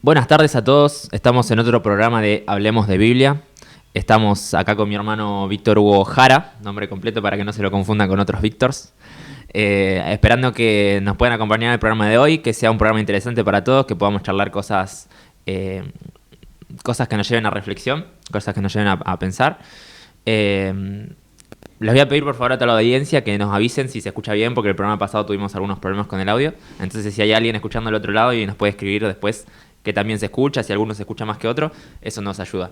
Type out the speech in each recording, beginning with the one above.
Buenas tardes a todos, estamos en otro programa de Hablemos de Biblia. Estamos acá con mi hermano Víctor Hugo Jara, nombre completo para que no se lo confundan con otros Víctors. Esperando que nos puedan acompañar en el programa de hoy, que sea un programa interesante para todos, que podamos charlar cosas que nos lleven a reflexión, cosas que nos lleven a pensar. Les voy a pedir por favor a toda la audiencia que nos avisen si se escucha bien, porque el programa pasado tuvimos algunos problemas con el audio. Entonces si hay alguien escuchando al otro lado y nos puede escribir después que también se escucha, si alguno se escucha más que otro, eso nos ayuda.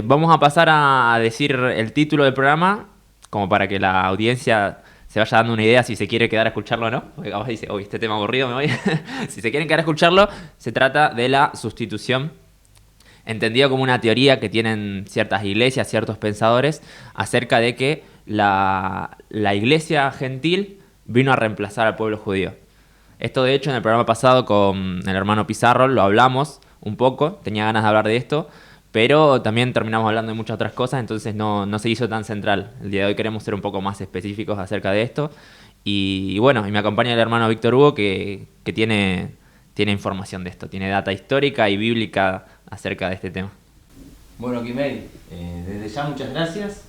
Vamos a pasar a decir el título del programa, como para que la audiencia se vaya dando una idea si se quiere quedar a escucharlo o no. Porque capaz dice, uy, este tema aburrido, me voy. Si se quieren quedar a escucharlo, se trata de la sustitución, entendido como una teoría que tienen ciertas iglesias, ciertos pensadores, acerca de que la iglesia gentil vino a reemplazar al pueblo judío. Esto, de hecho, en el programa pasado con el hermano Pizarro lo hablamos un poco, tenía ganas de hablar de esto, pero también terminamos hablando de muchas otras cosas, entonces no se hizo tan central. El día de hoy queremos ser un poco más específicos acerca de esto. Y bueno, y me acompaña el hermano Víctor Hugo, que tiene información de esto, tiene data histórica y bíblica acerca de este tema. Bueno, Kimei, desde ya muchas gracias.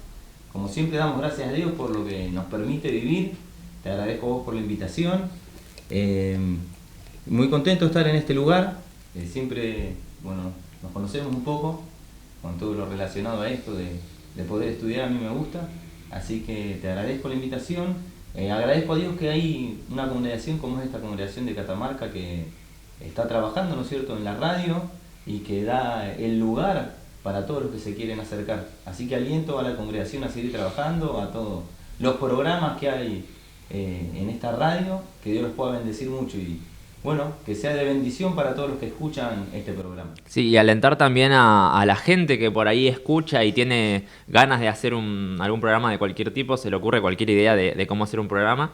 Como siempre damos gracias a Dios por lo que nos permite vivir. Te agradezco a vos por la invitación. Muy contento de estar en este lugar. Siempre, bueno, nos conocemos un poco con todo lo relacionado a esto de poder estudiar, a mí me gusta. Así que te agradezco la invitación. Agradezco a Dios que hay una congregación como es esta congregación de Catamarca que está trabajando, ¿no es cierto?, en la radio y que da el lugar para todos los que se quieren acercar. Así que aliento a la congregación a seguir trabajando, a todos los programas que hay en esta radio, que Dios los pueda bendecir mucho y bueno, que sea de bendición para todos los que escuchan este programa. Sí, y alentar también a la gente que por ahí escucha y tiene ganas de hacer algún programa de cualquier tipo, se le ocurre cualquier idea de cómo hacer un programa,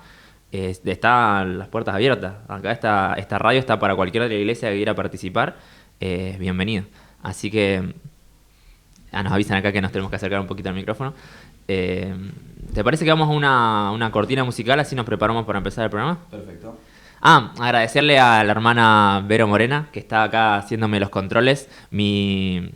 están las puertas abiertas. Acá esta radio está para cualquier otra iglesia que quiera participar, bienvenido. Así que nos avisan acá que nos tenemos que acercar un poquito al micrófono. ¿Te parece que vamos a una cortina musical, así nos preparamos para empezar el programa? Perfecto. Agradecerle a la hermana Vero Morena, que está acá haciéndome los controles. Mi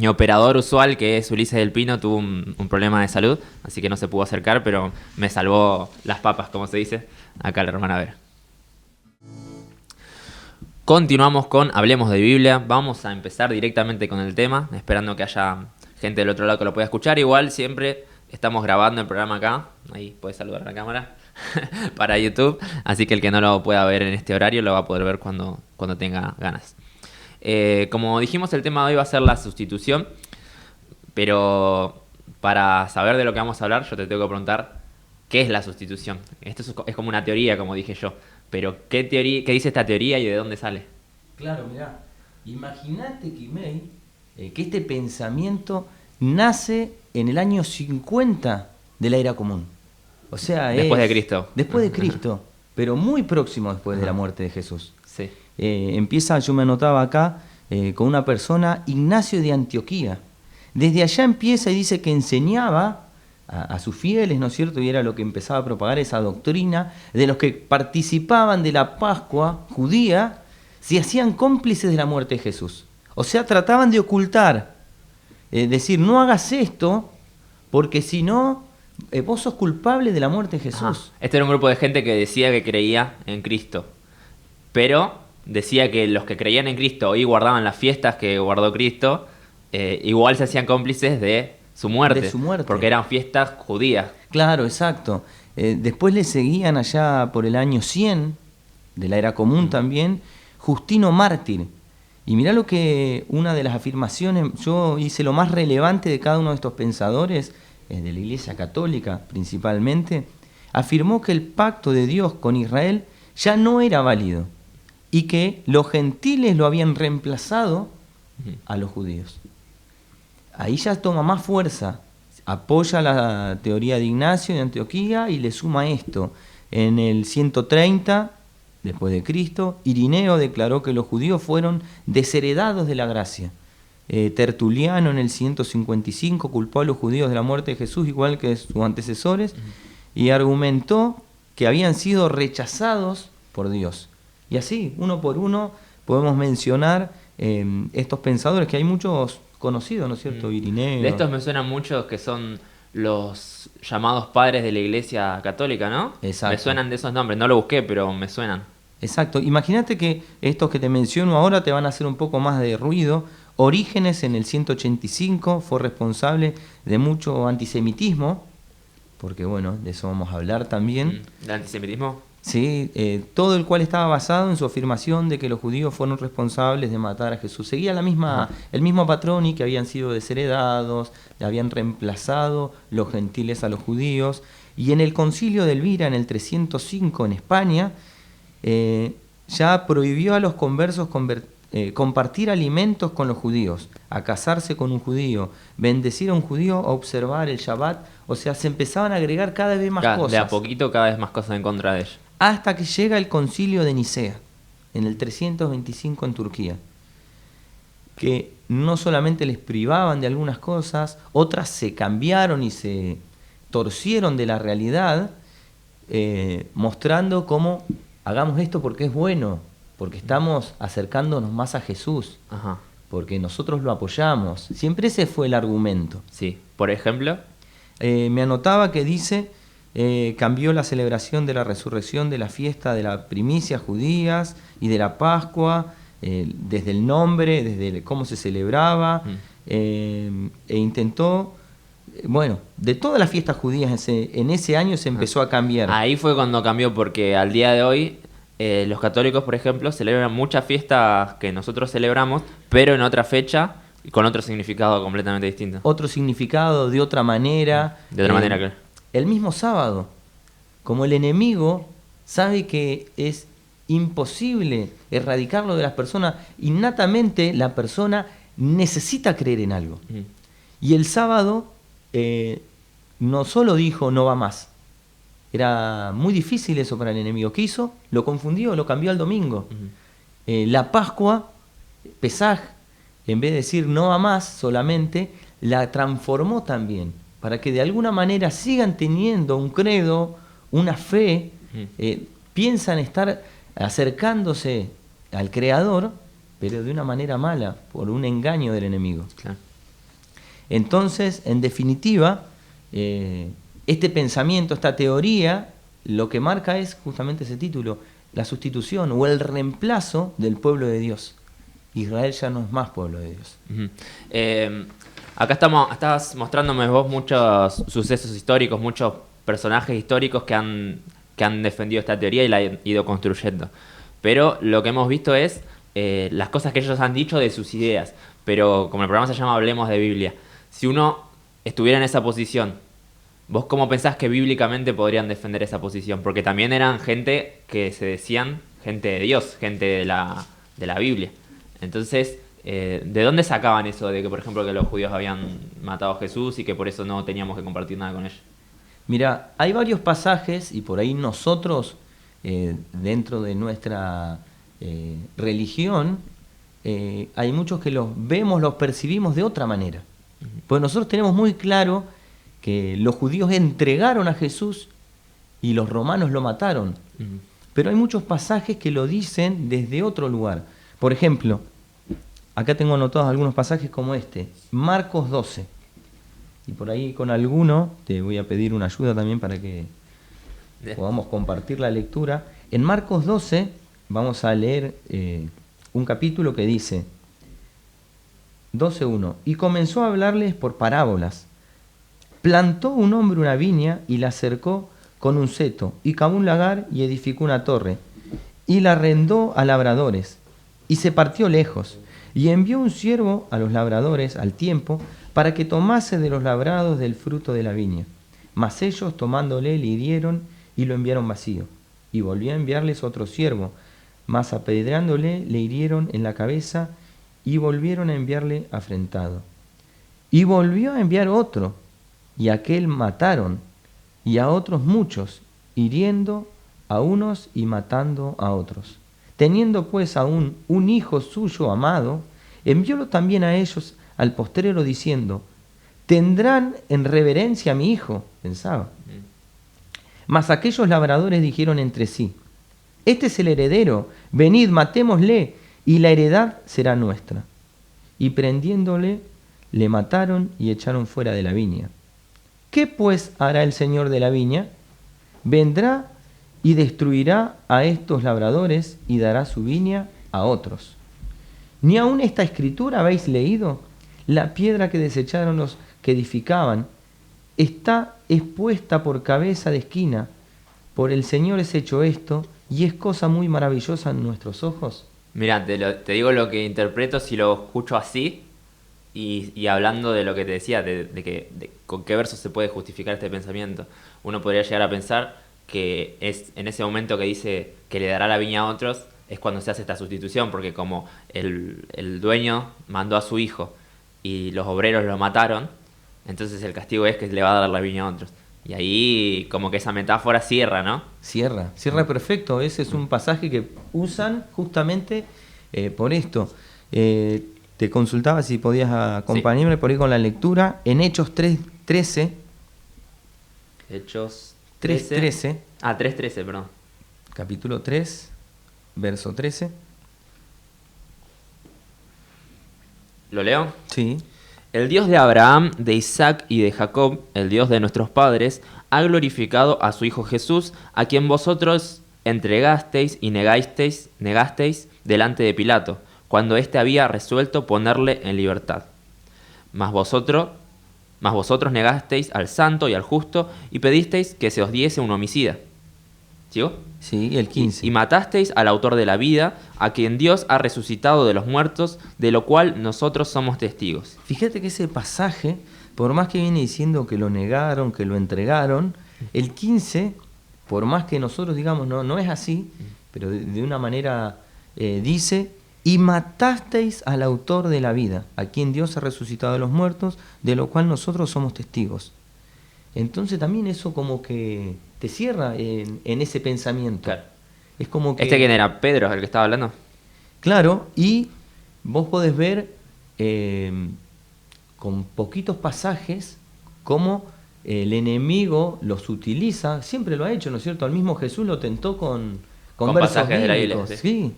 operador usual, que es Ulises del Pino, tuvo un problema de salud, así que no se pudo acercar, pero me salvó las papas, como se dice, acá la hermana Vero. Continuamos con Hablemos de Biblia. Vamos a empezar directamente con el tema, esperando que haya gente del otro lado que lo pueda escuchar. Igual siempre estamos grabando el programa acá, ahí puedes saludar a la cámara, para YouTube, así que el que no lo pueda ver en este horario lo va a poder ver cuando tenga ganas. Como dijimos, el tema de hoy va a ser la sustitución, pero para saber de lo que vamos a hablar yo te tengo que preguntar ¿qué es la sustitución? Esto es como una teoría, como dije yo, pero ¿qué dice esta teoría y de dónde sale? Claro, mirá, imagínate, Kimei, que este pensamiento nace en el año 50 de la era común. O sea, después de Cristo. Después de Cristo, pero muy próximo después de la muerte de Jesús. Sí. Empieza, yo me anotaba acá, con una persona, Ignacio de Antioquía. Desde allá empieza y dice que enseñaba a sus fieles, ¿no es cierto? Y era lo que empezaba a propagar esa doctrina, de los que participaban de la Pascua judía, se hacían cómplices de la muerte de Jesús. O sea, trataban de ocultar, decir, no hagas esto, porque si no, vos sos culpable de la muerte de Jesús. Ajá. Este era un grupo de gente que decía que creía en Cristo, pero decía que los que creían en Cristo y guardaban las fiestas que guardó Cristo, igual se hacían cómplices de su muerte. De su muerte. Porque eran fiestas judías. Claro, exacto. Después le seguían allá por el año 100, de la era común también, Justino Mártir. Y mirá lo que una de las afirmaciones, yo hice lo más relevante de cada uno de estos pensadores, de la Iglesia Católica principalmente, afirmó que el pacto de Dios con Israel ya no era válido y que los gentiles lo habían reemplazado a los judíos. Ahí ya toma más fuerza, apoya la teoría de Ignacio de Antioquía y le suma esto. En el 130 después de Cristo, Irineo declaró que los judíos fueron desheredados de la gracia. Tertuliano en el 155 culpó a los judíos de la muerte de Jesús igual que sus antecesores y argumentó que habían sido rechazados por Dios. Y así, uno por uno, podemos mencionar estos pensadores, que hay muchos conocidos, ¿no es cierto? Irineo. De estos me suenan muchos que son los llamados padres de la Iglesia Católica, ¿no? Exacto. Me suenan de esos nombres, no lo busqué, pero me suenan. Exacto. Imagínate que estos que te menciono ahora te van a hacer un poco más de ruido. Orígenes en el 185 fue responsable de mucho antisemitismo, porque bueno, de eso vamos a hablar también. ¿El antisemitismo? Sí, todo el cual estaba basado en su afirmación de que los judíos fueron responsables de matar a Jesús. Seguía el mismo patrón y que habían sido desheredados, habían reemplazado los gentiles a los judíos. Y en el concilio de Elvira, en el 305 en España, ya prohibió a los conversos compartir alimentos con los judíos, a casarse con un judío, bendecir a un judío, a observar el Shabbat. O sea, se empezaban a agregar cada vez más cosas. De a poquito cada vez más cosas en contra de ellos. Hasta que llega el concilio de Nicea, en el 325 en Turquía, que no solamente les privaban de algunas cosas, otras se cambiaron y se torcieron de la realidad, mostrando cómo hagamos esto porque es bueno, porque estamos acercándonos más a Jesús, Ajá. porque nosotros lo apoyamos. Siempre ese fue el argumento. Sí, por ejemplo. Me anotaba que dice, cambió la celebración de la resurrección de la fiesta de las primicias judías y de la Pascua, desde el nombre, desde cómo se celebraba, e intentó, bueno, de todas las fiestas judías en ese año se empezó a cambiar. Ahí fue cuando cambió, porque al día de hoy los católicos, por ejemplo, celebran muchas fiestas que nosotros celebramos, pero en otra fecha y con otro significado completamente distinto. Otro significado, de otra manera. De otra manera, claro. El mismo sábado, como el enemigo sabe que es imposible erradicarlo de las personas, innatamente la persona necesita creer en algo. Y el sábado no solo dijo no va más. Era muy difícil eso para el enemigo. ¿Qué hizo? Lo confundió, lo cambió al domingo. La Pascua, Pesaj, en vez de decir no va más solamente, la transformó también, para que de alguna manera sigan teniendo un credo, una fe, piensan estar acercándose al Creador, pero de una manera mala, por un engaño del enemigo. Claro. Entonces, en definitiva, este pensamiento, esta teoría, lo que marca es justamente ese título, la sustitución o el reemplazo del pueblo de Dios. Israel ya no es más pueblo de Dios. Acá estás mostrándome vos muchos sucesos históricos, muchos personajes históricos que han defendido esta teoría y la han ido construyendo. Pero lo que hemos visto es las cosas que ellos han dicho de sus ideas. Pero como el programa se llama Hablemos de Biblia, si uno estuviera en esa posición, ¿vos cómo pensás que bíblicamente podrían defender esa posición? Porque también eran gente que se decían gente de Dios, gente de la Biblia. Entonces, ¿de dónde sacaban eso de que, por ejemplo, que los judíos habían matado a Jesús y que por eso no teníamos que compartir nada con ellos? Mira, hay varios pasajes y por ahí nosotros, dentro de nuestra religión, hay muchos que los vemos, los percibimos de otra manera. Pues nosotros tenemos muy claro que los judíos entregaron a Jesús y los romanos lo mataron. Pero hay muchos pasajes que lo dicen desde otro lugar. Por ejemplo, acá tengo anotados algunos pasajes como este, Marcos 12. Y por ahí con alguno te voy a pedir una ayuda también para que podamos compartir la lectura. En Marcos 12 vamos a leer un capítulo que dice 12:1. Y comenzó a hablarles por parábolas. Plantó un hombre una viña y la cercó con un seto, y cavó un lagar y edificó una torre, y la arrendó a labradores, y se partió lejos, y envió un siervo a los labradores al tiempo, para que tomase de los labrados del fruto de la viña. Mas ellos, tomándole, le hirieron y lo enviaron vacío. Y volvió a enviarles otro siervo, mas apedreándole, le hirieron en la cabeza, y volvieron a enviarle afrentado. Y volvió a enviar otro, y aquel mataron, y a otros muchos, hiriendo a unos y matando a otros. Teniendo pues aún un hijo suyo amado, enviólo también a ellos al postrero diciendo, tendrán en reverencia a mi hijo, pensaba. Mas aquellos labradores dijeron entre sí, este es el heredero, venid, matémosle, y la heredad será nuestra. Y prendiéndole, le mataron y echaron fuera de la viña. ¿Qué pues hará el señor de la viña? Vendrá y destruirá a estos labradores y dará su viña a otros. ¿Ni aun esta escritura habéis leído? La piedra que desecharon los que edificaban está expuesta por cabeza de esquina. Por el Señor es hecho esto, y es cosa muy maravillosa en nuestros ojos. Mira, te digo lo que interpreto si lo escucho así y hablando de lo que te decía, con qué verso se puede justificar este pensamiento. Uno podría llegar a pensar que es en ese momento que dice que le dará la viña a otros, es cuando se hace esta sustitución, porque como el dueño mandó a su hijo y los obreros lo mataron, entonces el castigo es que le va a dar la viña a otros. Y ahí como que esa metáfora cierra, ¿no? Cierra perfecto. Ese es un pasaje que usan justamente por esto. Te consultaba si podías acompañarme por ahí con la lectura. En Hechos 3:13. Hechos 3:13. 3:13, perdón. Capítulo 3, verso 13. ¿Lo leo? Sí. El Dios de Abraham, de Isaac y de Jacob, el Dios de nuestros padres, ha glorificado a su Hijo Jesús, a quien vosotros entregasteis y negasteis delante de Pilato, cuando éste había resuelto ponerle en libertad. Mas vosotros negasteis al santo y al justo y pedisteis que se os diese un homicida. ¿Sigo? Sí, el 15. Y matasteis al autor de la vida, a quien Dios ha resucitado de los muertos, de lo cual nosotros somos testigos. Fíjate que ese pasaje, por más que viene diciendo que lo negaron, que lo entregaron, el 15, por más que nosotros digamos no es así, pero de una manera dice, y matasteis al autor de la vida, a quien Dios ha resucitado de los muertos, de lo cual nosotros somos testigos. Entonces también eso como que te cierra en ese pensamiento. Claro. Es como que... ¿Este quién era? ¿Pedro, el que estaba hablando? Claro, y vos podés ver con poquitos pasajes cómo el enemigo los utiliza, siempre lo ha hecho, ¿no es cierto? Al mismo Jesús lo tentó con versos pasajes de la bíblicos, Biblia, sí.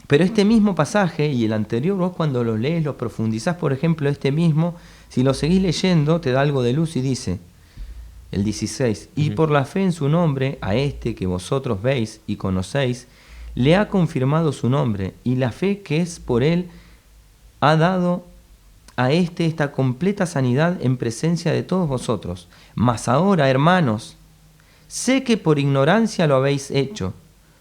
Pero este mismo pasaje y el anterior, vos cuando lo lees, lo profundizás, por ejemplo, este mismo, si lo seguís leyendo, te da algo de luz y dice, el 16, y por la fe en su nombre, a este que vosotros veis y conocéis, le ha confirmado su nombre, y la fe que es por él ha dado a este esta completa sanidad en presencia de todos vosotros. Mas ahora, hermanos, sé que por ignorancia lo habéis hecho,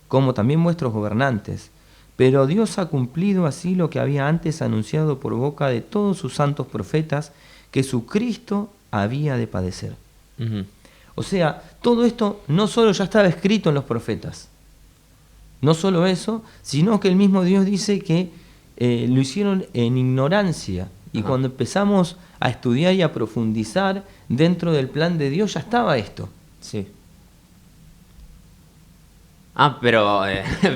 como también vuestros gobernantes, pero Dios ha cumplido así lo que había antes anunciado por boca de todos sus santos profetas, que su Cristo había de padecer. Uh-huh. O sea, todo esto no solo ya estaba escrito en los profetas, no solo eso, sino que el mismo Dios dice que lo hicieron en ignorancia. Y Ajá. cuando empezamos a estudiar y a profundizar dentro del plan de Dios, ya estaba esto. Sí. Pero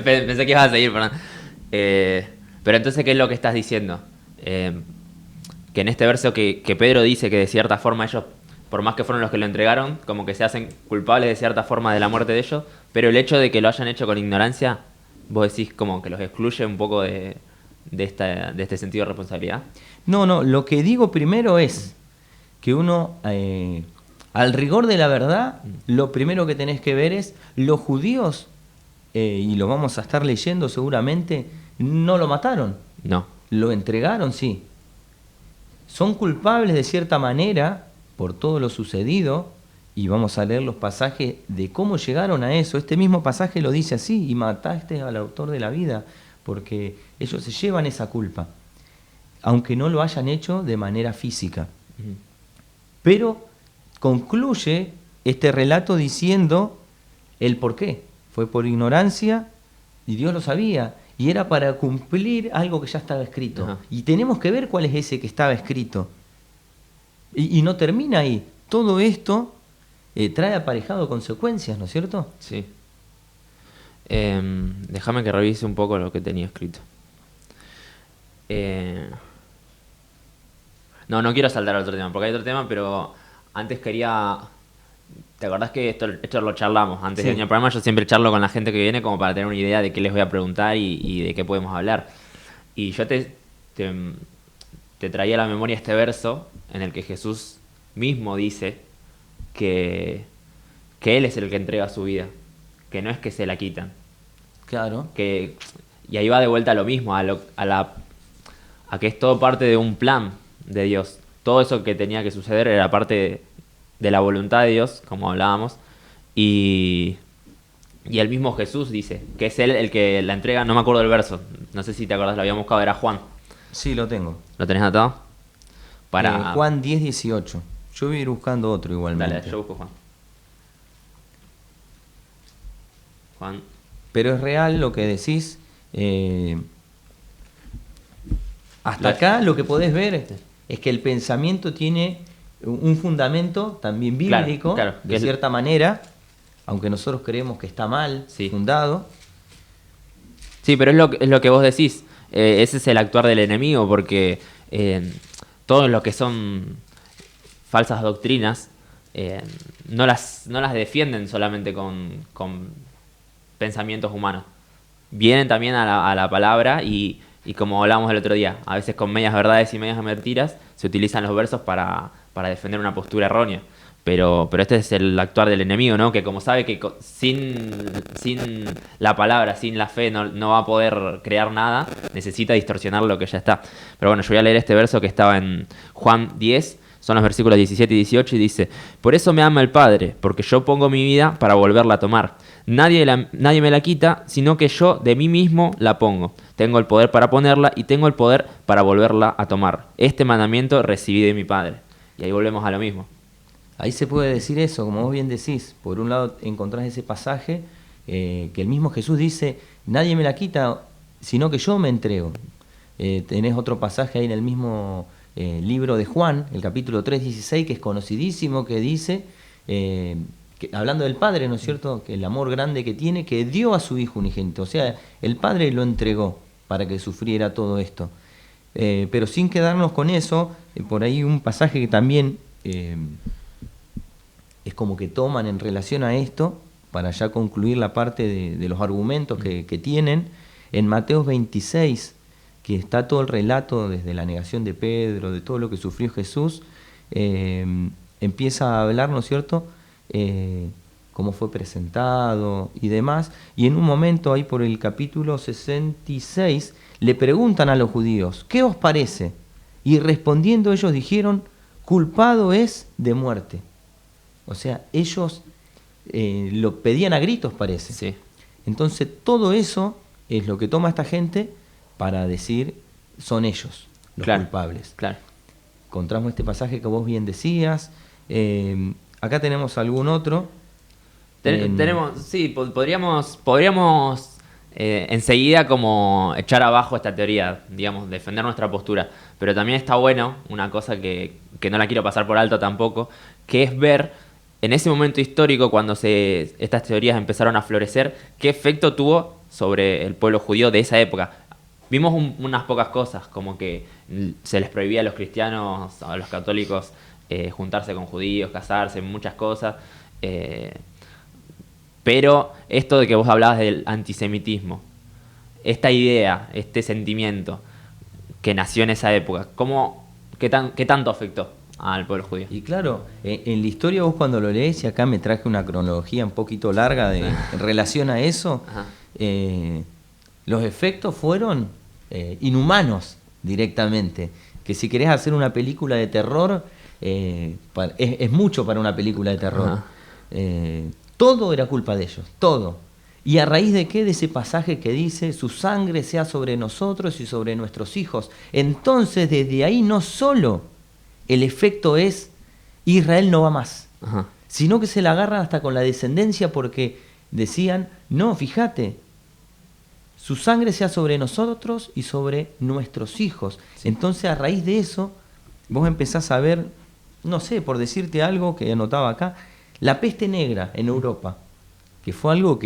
pensé que ibas a seguir, perdón. Pero entonces, ¿qué es lo que estás diciendo? Que en este verso que Pedro dice que de cierta forma ellos, por más que fueron los que lo entregaron, como que se hacen culpables de cierta forma de la muerte de ellos, pero el hecho de que lo hayan hecho con ignorancia, vos decís como que los excluye un poco de este sentido de responsabilidad. No, lo que digo primero es que uno, al rigor de la verdad, lo primero que tenés que ver es los judíos, y lo vamos a estar leyendo seguramente, no lo mataron. No. Lo entregaron, sí. Son culpables de cierta manera por todo lo sucedido, y vamos a leer los pasajes de cómo llegaron a eso. Este mismo pasaje lo dice así, y mataste al autor de la vida, porque ellos se llevan esa culpa, aunque no lo hayan hecho de manera física. Uh-huh. Pero concluye este relato diciendo el por qué. Fue por ignorancia y Dios lo sabía. Y era para cumplir algo que ya estaba escrito. Ajá. Y tenemos que ver cuál es ese que estaba escrito. Y no termina ahí. Todo esto trae aparejado consecuencias, ¿no es cierto? Sí. Déjame que revise un poco lo que tenía escrito. No quiero saltar al otro tema, porque hay otro tema, pero antes quería ¿Te acordás que esto lo charlamos antes Sí. de venir al programa? Yo siempre charlo con la gente que viene como para tener una idea de qué les voy a preguntar y de qué podemos hablar. Y yo te traía a la memoria este verso en el que Jesús mismo dice que Él es el que entrega su vida, que no es que se la quitan. Claro. Y ahí va de vuelta a lo mismo, a que es todo parte de un plan de Dios. Todo eso que tenía que suceder era parte de la voluntad de Dios, como hablábamos, y el mismo Jesús dice que es Él el que la entrega. No me acuerdo del verso, no sé si te acordás, lo habíamos buscado, era Juan. Sí, lo tengo. ¿Lo tenés anotado? Juan 10:18. Yo voy a ir buscando otro igualmente. Dale, yo busco Juan. Juan. Pero es real lo que decís. Hasta acá lo que podés ver es que el pensamiento tiene un fundamento también bíblico, Claro, de cierta manera, aunque nosotros creemos que está mal fundado. Sí, pero es lo que vos decís. Ese es el actuar del enemigo, porque todo lo que son falsas doctrinas no las defienden solamente con pensamientos humanos. Vienen también a la palabra y como hablábamos el otro día, a veces con medias verdades y medias mentiras se utilizan los versos para defender una postura errónea. Pero este es el actuar del enemigo, ¿no? Que como sabe que sin la palabra, sin la fe, no va a poder crear nada, necesita distorsionar lo que ya está. Pero bueno, yo voy a leer este verso que estaba en Juan 10, son los versículos 17 y 18, y dice: por eso me ama el Padre, porque yo pongo mi vida para volverla a tomar. Nadie me la quita, sino que yo de mí mismo la pongo. Tengo el poder para ponerla y tengo el poder para volverla a tomar. Este mandamiento recibí de mi Padre. Y ahí volvemos a lo mismo. Ahí se puede decir eso, como vos bien decís. Por un lado encontrás ese pasaje que el mismo Jesús dice: nadie me la quita, sino que yo me entrego. Tenés otro pasaje ahí en el mismo libro de Juan, el capítulo 3:16, que es conocidísimo, que dice, hablando del Padre, ¿no es cierto?, que el amor grande que tiene, que dio a su Hijo unigénito. O sea, el Padre lo entregó para que sufriera todo esto. Pero sin quedarnos con eso, por ahí un pasaje que también es como que toman en relación a esto, para ya concluir la parte de los argumentos que tienen, en Mateo 26, que está todo el relato desde la negación de Pedro, de todo lo que sufrió Jesús, empieza a hablar, ¿no es cierto?, cómo fue presentado y demás, y en un momento ahí por el capítulo 66 le preguntan a los judíos: ¿qué os parece? Y respondiendo ellos dijeron: culpado es de muerte. O sea, ellos lo pedían a gritos, parece. Sí. Entonces todo eso es lo que toma esta gente para decir: son ellos los culpables. Claro. Encontramos este pasaje que vos bien decías. Acá tenemos algún otro. Podríamos enseguida como echar abajo esta teoría, digamos, defender nuestra postura. Pero también está bueno, una cosa que no la quiero pasar por alto tampoco, que es ver en ese momento histórico, cuando estas teorías empezaron a florecer, qué efecto tuvo sobre el pueblo judío de esa época. Vimos unas pocas cosas, como que se les prohibía a los cristianos, a los católicos, juntarse con judíos, casarse, muchas cosas. Pero esto de que vos hablabas del antisemitismo, esta idea, este sentimiento que nació en esa época, ¿qué tanto afectó al pueblo judío? Y claro, en la historia vos cuando lo lees, y acá me traje una cronología un poquito larga en relación a eso, los efectos fueron inhumanos directamente. Que si querés hacer una película de terror, es mucho para una película de terror. Todo era culpa de ellos, todo. ¿Y a raíz de qué? De ese pasaje que dice: su sangre sea sobre nosotros y sobre nuestros hijos. Entonces, desde ahí no solo el efecto es Israel no va más, sino que se la agarran hasta con la descendencia, porque decían: no, fíjate, su sangre sea sobre nosotros y sobre nuestros hijos. Sí. Entonces, a raíz de eso, vos empezás a ver, no sé, por decirte algo que anotaba acá, la peste negra en Europa, que fue algo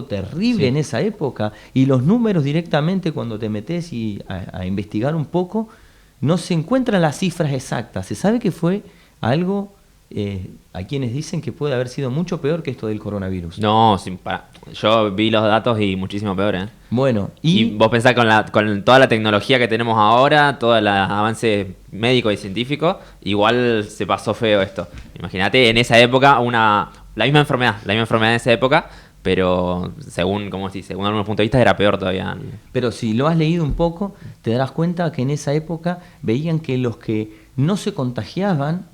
terrible en esa época, y los números directamente cuando te metes a investigar un poco, no se encuentran las cifras exactas. Se sabe que fue algo hay quienes dicen que puede haber sido mucho peor que esto del coronavirus. No, yo vi los datos y muchísimo peor, ¿eh? Bueno, Y vos pensás con toda la tecnología que tenemos ahora, todo el avance médico y científico, igual se pasó feo esto. Imagínate en esa época la misma enfermedad en esa época, pero según algunos puntos de vista era peor todavía. Pero si lo has leído un poco, te darás cuenta que en esa época veían que los que no se contagiaban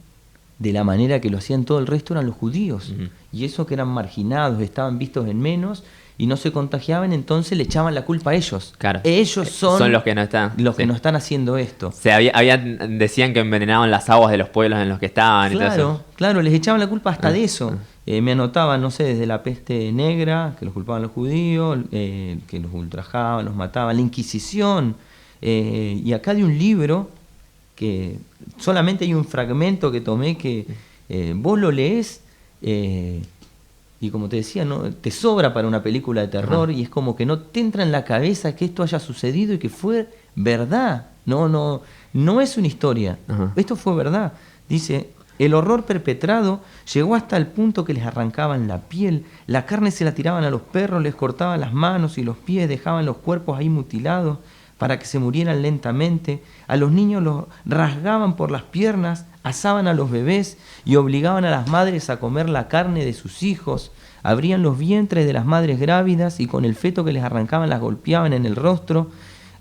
de la manera que lo hacían todo el resto eran los judíos. Uh-huh. Y esos que eran marginados, estaban vistos en menos y no se contagiaban, entonces le echaban la culpa a ellos. Claro. Ellos son los que no están. Que no están haciendo esto. O sea, decían que envenenaban las aguas de los pueblos en los que estaban. Claro, y todo eso. claro, les echaban la culpa hasta de eso. Me anotaban, no sé, desde la peste negra, que los culpaban los judíos, que los ultrajaban, los mataban, la Inquisición. Y acá de un libro que solamente hay un fragmento que tomé que vos lo lees y como te decía, no te sobra para una película de terror. Uh-huh. Y es como que no te entra en la cabeza que esto haya sucedido y que fue verdad. No es una historia. Uh-huh. Esto fue verdad. Dice: el horror perpetrado llegó hasta el punto que les arrancaban la piel, la carne se la tiraban a los perros, les cortaban las manos y los pies, dejaban los cuerpos ahí mutilados para que se murieran lentamente. A los niños los rasgaban por las piernas, asaban a los bebés y obligaban a las madres a comer la carne de sus hijos. Abrían los vientres de las madres grávidas y con el feto que les arrancaban las golpeaban en el rostro.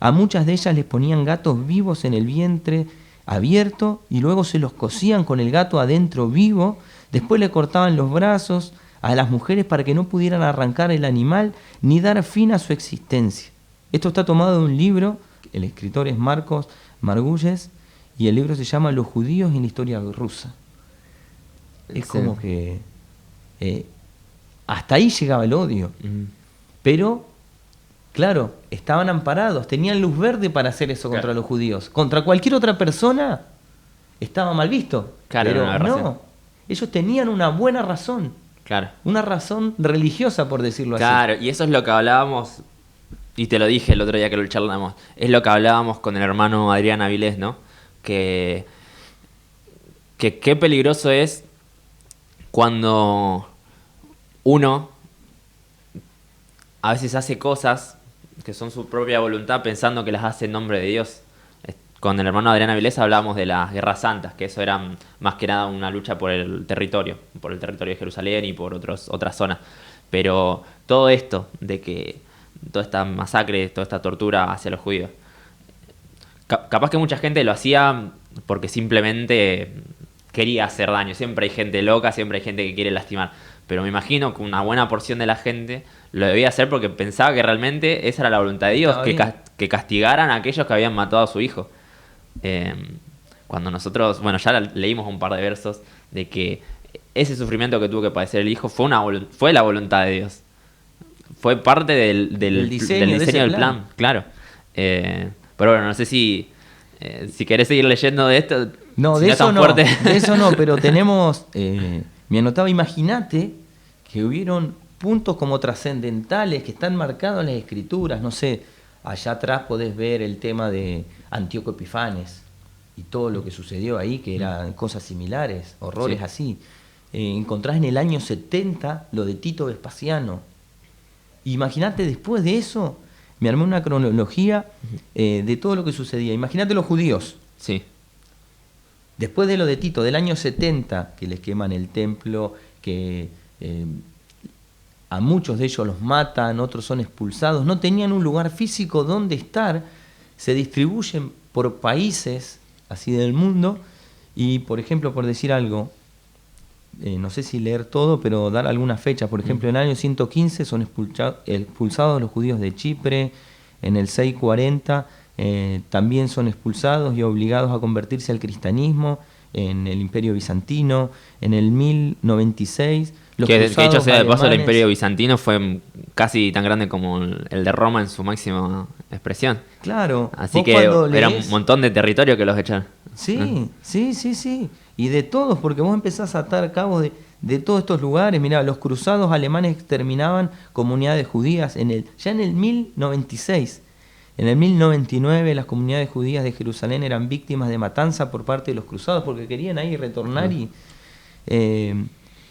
A muchas de ellas les ponían gatos vivos en el vientre abierto y luego se los cosían con el gato adentro vivo. Después le cortaban los brazos a las mujeres para que no pudieran arrancar el animal ni dar fin a su existencia. Esto está tomado de un libro, el escritor es Marcos Margulles, y el libro se llama Los judíos en la historia rusa. Es como que hasta ahí llegaba el odio. Pero, claro, estaban amparados, tenían luz verde para hacer eso contra los judíos. Contra cualquier otra persona estaba mal visto. Claro, pero no, ellos tenían una buena razón. Claro. Una razón religiosa, por decirlo así. Claro, y eso es lo que hablábamos, y te lo dije el otro día que lo charlamos, es lo que hablábamos con el hermano Adrián Avilés, ¿no? Que qué peligroso es cuando uno a veces hace cosas que son su propia voluntad pensando que las hace en nombre de Dios. Con el hermano Adrián Avilés hablábamos de las guerras santas, que eso era más que nada una lucha por el territorio de Jerusalén y por otras zonas. Pero todo esto, de que toda esta masacre, toda esta tortura hacia los judíos, capaz que mucha gente lo hacía porque simplemente quería hacer daño. Siempre hay gente loca, siempre hay gente que quiere lastimar. Pero me imagino que una buena porción de la gente lo debía hacer porque pensaba que realmente esa era la voluntad de Dios, que castigaran a aquellos que habían matado a su hijo. Cuando nosotros, ya leímos un par de versos de que ese sufrimiento que tuvo que padecer el hijo fue la voluntad de Dios. Fue parte del diseño del plan, claro. Pero bueno, no sé si querés seguir leyendo de esto. No, si de eso no, fuerte. de eso no, pero tenemos, me anotaba, imagínate que hubieron puntos como trascendentales que están marcados en las escrituras, no sé, allá atrás podés ver el tema de Antíoco Epifanes y todo lo que sucedió ahí, que eran cosas similares, horrores así. Encontrás en el año 70 lo de Tito Vespasiano. Imagínate, después de eso, me armé una cronología de todo lo que sucedía. Imagínate los judíos. Sí. Después de lo de Tito, del año 70, que les queman el templo, que a muchos de ellos los matan, otros son expulsados, no tenían un lugar físico donde estar, se distribuyen por países así del mundo y, por ejemplo, por decir algo, no sé si leer todo, pero dar algunas fechas. Por ejemplo, en el año 115 son expulsados los judíos de Chipre, en el 640 también son expulsados y obligados a convertirse al cristianismo en el Imperio Bizantino, en el 1096. Que dicho sea de paso, el Imperio Bizantino fue casi tan grande como el de Roma en su máxima expresión. Claro. Así que era un montón de territorio que los echaron. Sí, sí. Y de todos, porque vos empezás a atar cabos de todos estos lugares. Mirá, los cruzados alemanes exterminaban comunidades judías ya en el 1096. En el 1099 las comunidades judías de Jerusalén eran víctimas de matanza por parte de los cruzados porque querían ahí retornar Eh,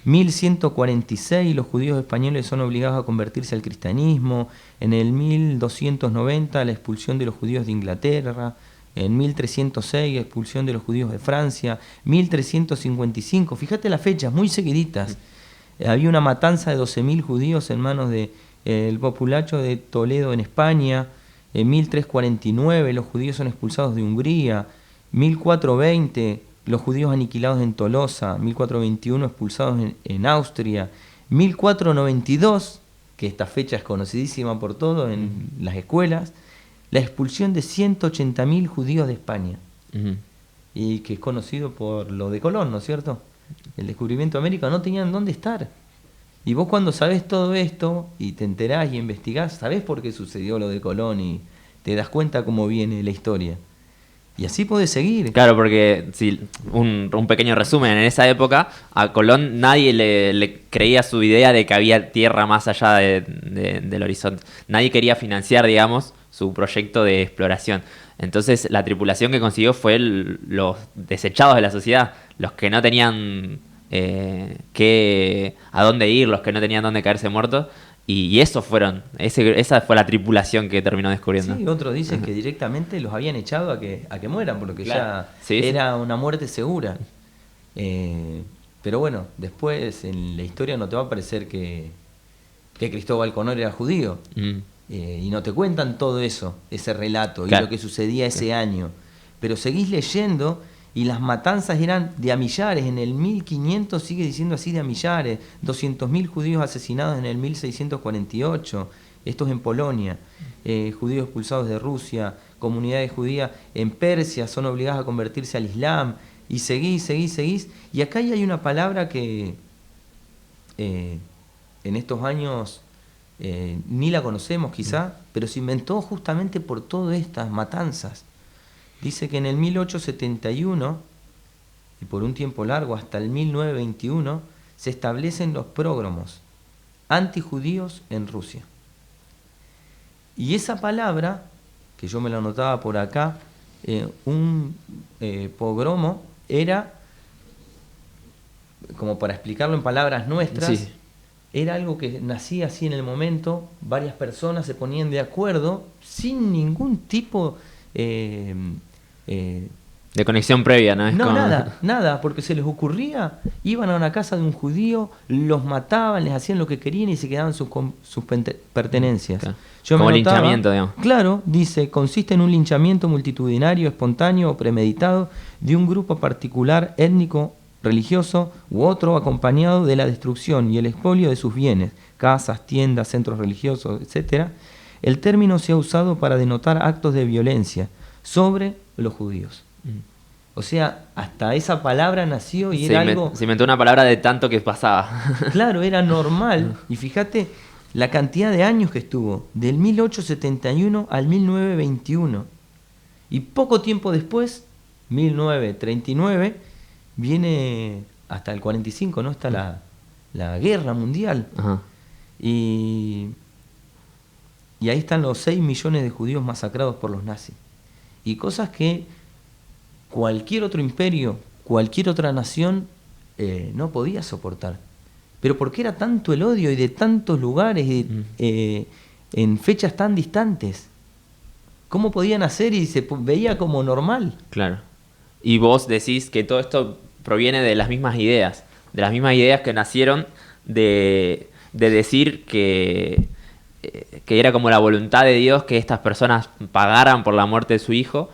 1146 los judíos españoles son obligados a convertirse al cristianismo. En el 1290 la expulsión de los judíos de Inglaterra. En 1306 expulsión de los judíos de Francia. 1355, fíjate las fechas, muy seguiditas. Había una matanza de 12.000 judíos en manos del populacho de Toledo en España. En 1349 los judíos son expulsados de Hungría. 1420 los judíos aniquilados en Tolosa. 1421 expulsados en Austria. 1492, que esta fecha es conocidísima por todo en las escuelas, la expulsión de 180.000 judíos de España. Y que es conocido por lo de Colón, ¿no es cierto? El descubrimiento de América, no tenían dónde estar. Y vos cuando sabés todo esto y te enterás y investigás, sabés por qué sucedió lo de Colón y te das cuenta cómo viene la historia. Y así podés seguir. Claro, porque si un pequeño resumen, en esa época a Colón nadie le creía su idea de que había tierra más allá del horizonte. Nadie quería financiar, digamos, su proyecto de exploración. Entonces la tripulación que consiguió fue los desechados de la sociedad, los que no tenían a dónde ir, los que no tenían dónde caerse muertos. Y esa fue la tripulación que terminó descubriendo. Sí, otros dicen que directamente los habían echado a que mueran, porque claro, ya era una muerte segura. Pero bueno, después en la historia no te va a parecer que Cristóbal Colón era judío. Y no te cuentan todo eso, ese relato, claro, y lo que sucedía ese año. Pero seguís leyendo y las matanzas eran de a millares. En el 1500 sigue diciendo así, de a millares. 200.000 judíos asesinados en el 1648. Esto es en Polonia. Judíos expulsados de Rusia. Comunidades judías en Persia son obligadas a convertirse al Islam. Y seguís. Y acá hay una palabra que en estos años ni la conocemos quizá, pero se inventó justamente por todas estas matanzas. Dice que en el 1871, y por un tiempo largo hasta el 1921, se establecen los prógromos antijudíos en Rusia. Y esa palabra, que yo me la anotaba por acá, un pogromo era, como para explicarlo en palabras nuestras, sí, era algo que nacía así en el momento, varias personas se ponían de acuerdo sin ningún tipo de conexión previa, ¿no? No, nada, porque se les ocurría, iban a una casa de un judío, los mataban, les hacían lo que querían y se quedaban sus pertenencias. Claro. Como linchamiento, digamos. Claro, dice, consiste en un linchamiento multitudinario, espontáneo o premeditado de un grupo particular, étnico, religioso u otro, acompañado de la destrucción y el expolio de sus bienes, casas, tiendas, centros religiosos, etc. El término se ha usado para denotar actos de violencia sobre los judíos. O sea, hasta esa palabra nació y era algo... Se inventó una palabra de tanto que pasaba. Claro, era normal. Y fíjate la cantidad de años que estuvo, del 1871 al 1921. Y poco tiempo después, 1939, viene hasta el 45, ¿no? Está la guerra mundial. Ajá. Y ahí están los 6 millones de judíos masacrados por los nazis. Y cosas que cualquier otro imperio, cualquier otra nación no podía soportar. Pero porque era tanto el odio y de tantos lugares en fechas tan distantes. ¿Cómo podían hacer y se veía como normal? Claro. Y vos decís que todo esto proviene de las mismas ideas que nacieron de decir que era como la voluntad de Dios que estas personas pagaran por la muerte de su hijo.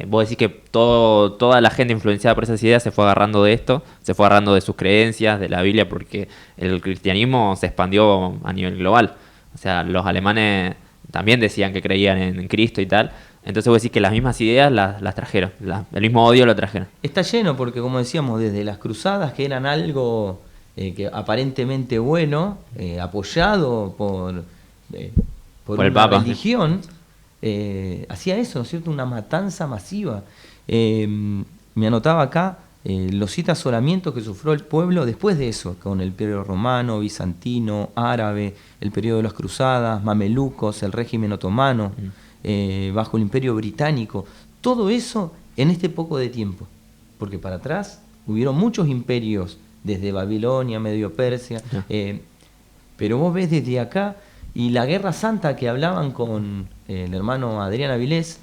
Vos decís que toda la gente influenciada por esas ideas se fue agarrando de esto, se fue agarrando de sus creencias, de la Biblia, porque el cristianismo se expandió a nivel global. O sea, los alemanes también decían que creían en Cristo y tal. Entonces vos decís que las mismas ideas las trajeron, el mismo odio lo trajeron. Está lleno porque, como decíamos, desde las cruzadas, que eran algo que aparentemente bueno, apoyado por el Papa, religión, hacía eso, ¿no es cierto? Una matanza masiva. Me anotaba acá los 7 asolamientos que sufrió el pueblo después de eso, con el periodo romano, bizantino, árabe, el periodo de las cruzadas, mamelucos, el régimen otomano, bajo el imperio británico. Todo eso en este poco de tiempo, porque para atrás hubieron muchos imperios desde Babilonia, Medio Persia. Ya. Pero vos ves desde acá, y la Guerra Santa que hablaban con el hermano Adrián Avilés,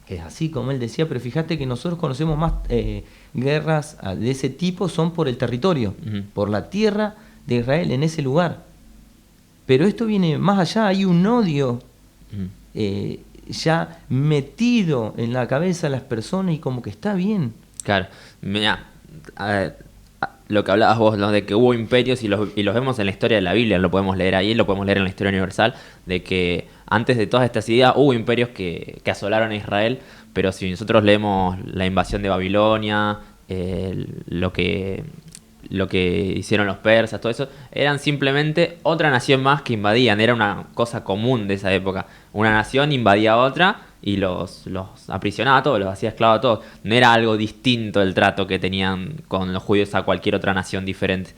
que es así como él decía, pero fíjate que nosotros conocemos más guerras de ese tipo, son por el territorio, por la tierra de Israel, en ese lugar. Pero esto viene más allá, hay un odio ya metido en la cabeza de las personas y como que está bien. Claro, mira, lo que hablabas vos, ¿no? De que hubo imperios y los vemos en la historia de la Biblia, lo podemos leer ahí, lo podemos leer en la historia universal, de que antes de todas estas ideas hubo imperios que asolaron a Israel, pero si nosotros leemos la invasión de Babilonia, lo que hicieron los persas, todo eso, eran simplemente otra nación más que invadían, era una cosa común de esa época. Una nación invadía a otra y los aprisionaba a todos, los hacía esclavos a todos. No era algo distinto el trato que tenían con los judíos a cualquier otra nación diferente.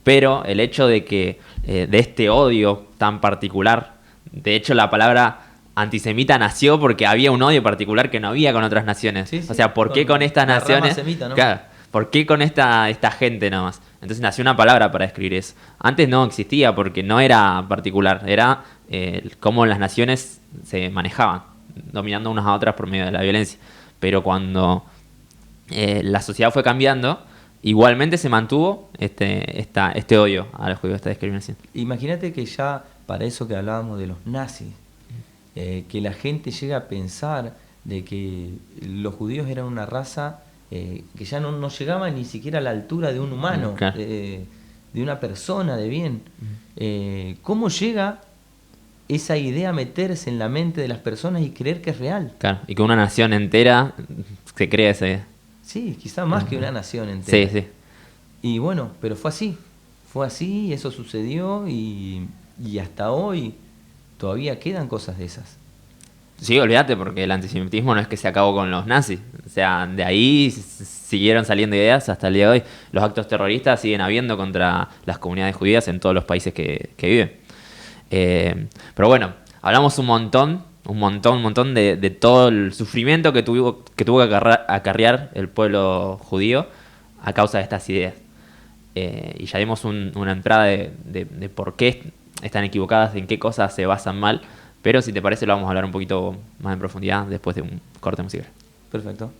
Pero el hecho de que de este odio tan particular, de hecho la palabra antisemita nació porque había un odio particular que no había con otras naciones. Sí, sí, o sea, ¿por qué con estas naciones? Semita, ¿no? Claro, ¿por qué con esta gente nomás? Entonces nació una palabra para describir eso. Antes no existía porque no era particular, era cómo las naciones se manejaban, dominando unas a otras por medio de la violencia. Pero cuando la sociedad fue cambiando, igualmente se mantuvo este odio a los judíos, esta discriminación. Imagínate que ya para eso que hablábamos de los nazis, que la gente llega a pensar de que los judíos eran una raza que ya no llegaba ni siquiera a la altura de un humano, Claro. de una persona de bien. ¿Cómo llega esa idea a meterse en la mente de las personas y creer que es real? Claro, y que una nación entera se cree esa idea. Sí, quizá más que una nación entera. Sí, sí. Y bueno, pero fue así, eso sucedió y hasta hoy todavía quedan cosas de esas. Sí, olvídate, porque el antisemitismo no es que se acabó con los nazis. O sea, de ahí siguieron saliendo ideas hasta el día de hoy. Los actos terroristas siguen habiendo contra las comunidades judías en todos los países que viven. Pero bueno, hablamos un montón de todo el sufrimiento que tuvo que acarrear el pueblo judío a causa de estas ideas. Y ya dimos una entrada de por qué están equivocadas, en qué cosas se basan mal. Pero si te parece lo vamos a hablar un poquito más en profundidad después de un corte musical. Perfecto.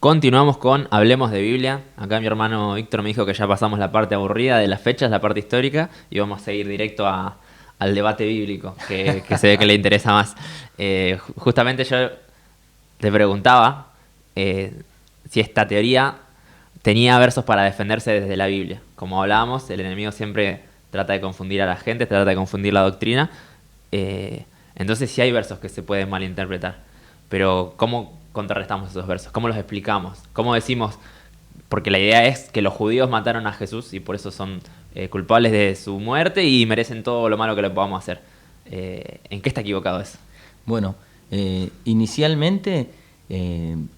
Continuamos con Hablemos de Biblia. Acá mi hermano Víctor me dijo que ya pasamos la parte aburrida de las fechas, la parte histórica, y vamos a seguir directo al debate bíblico, que se ve que le interesa más. Justamente yo te preguntaba si esta teoría tenía versos para defenderse desde la Biblia. Como hablábamos, el enemigo siempre trata de confundir a la gente, trata de confundir la doctrina. Entonces sí hay versos que se pueden malinterpretar. Pero ¿cómo contrarrestamos esos versos? ¿Cómo los explicamos? ¿Cómo decimos? Porque la idea es que los judíos mataron a Jesús y por eso son culpables de su muerte y merecen todo lo malo que le podamos hacer. ¿En qué está equivocado eso? Bueno, inicialmente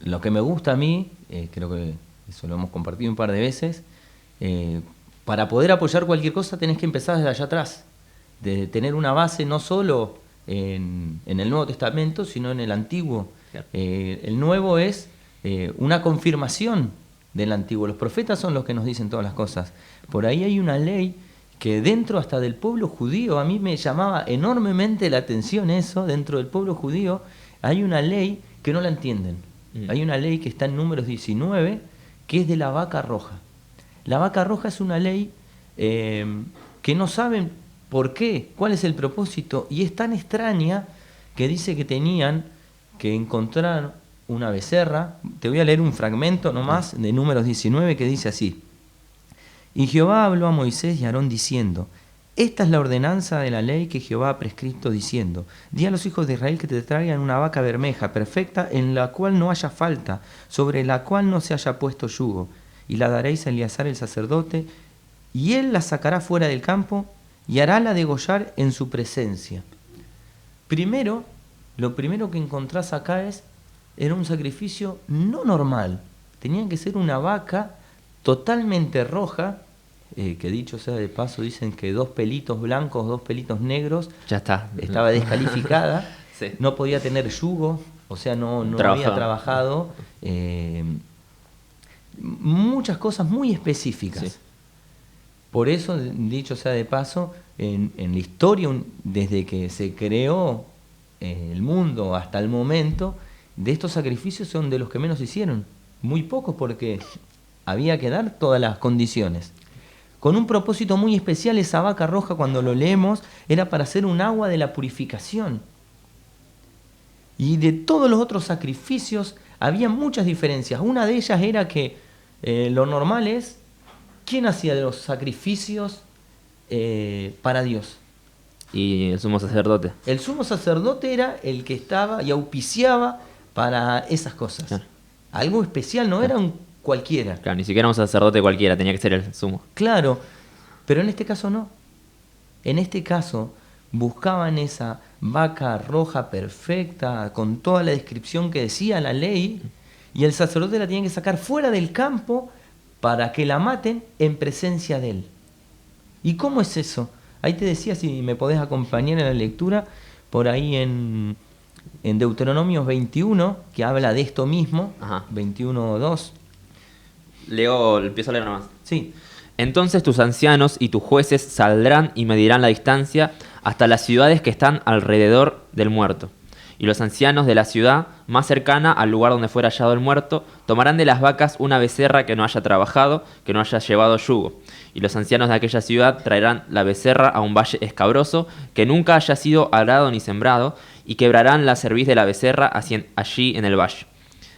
lo que me gusta a mí, creo que eso lo hemos compartido un par de veces, para poder apoyar cualquier cosa tenés que empezar desde allá atrás, de tener una base no solo en el Nuevo Testamento, sino en el Antiguo. Claro. El Nuevo es una confirmación del Antiguo. Los profetas son los que nos dicen todas las cosas. Por ahí hay una ley que dentro hasta del pueblo judío, a mí me llamaba enormemente la atención eso, dentro del pueblo judío hay una ley que no la entienden. Hay una ley que está en Números 19, que es de la vaca roja. La vaca roja es una ley que no saben por qué, cuál es el propósito, y es tan extraña que dice que tenían que encontrar una becerra. Te voy a leer un fragmento nomás de Números 19 que dice así: Y Jehová habló a Moisés y a Aarón diciendo: Esta es la ordenanza de la ley que Jehová ha prescrito diciendo: Di a los hijos de Israel que te traigan una vaca bermeja perfecta, en la cual no haya falta, sobre la cual no se haya puesto yugo, y la daréis a Eleazar el sacerdote, y él la sacará fuera del campo y harála degollar en su presencia. Primero, lo primero que encontrás acá era un sacrificio no normal. Tenía que ser una vaca totalmente roja, que dicho sea de paso, dicen que 2 pelitos blancos, 2 pelitos negros, Ya está. estaba descalificada, Sí. no podía tener yugo, o sea, no había trabajado. muchas cosas muy específicas. Sí. Por eso, dicho sea de paso, en la historia, desde que se creó el mundo hasta el momento, de estos sacrificios son de los que menos hicieron. Muy pocos, porque había que dar todas las condiciones. Con un propósito muy especial, esa vaca roja, cuando lo leemos, era para hacer un agua de la purificación. Y de todos los otros sacrificios había muchas diferencias. Una de ellas era que lo normal es, ¿quién hacía los sacrificios para Dios? Y el sumo sacerdote. El sumo sacerdote era el que estaba y auspiciaba para esas cosas. Claro. Algo especial, no era un cualquiera. Claro, ni siquiera un sacerdote cualquiera, tenía que ser el sumo. Claro, pero en este caso no. En este caso buscaban esa vaca roja perfecta, con toda la descripción que decía la ley, y el sacerdote la tenía que sacar fuera del campo para que la maten en presencia de él. ¿Y cómo es eso? Ahí te decía, si me podés acompañar en la lectura, por ahí en Deuteronomios 21, que habla de esto mismo, 21:2. Empiezo a leer nomás. Sí. Entonces tus ancianos y tus jueces saldrán y medirán la distancia hasta las ciudades que están alrededor del muerto. Y los ancianos de la ciudad más cercana al lugar donde fuera hallado el muerto tomarán de las vacas una becerra que no haya trabajado, que no haya llevado yugo. Y los ancianos de aquella ciudad traerán la becerra a un valle escabroso que nunca haya sido arado ni sembrado, y quebrarán la cerviz de la becerra allí en el valle.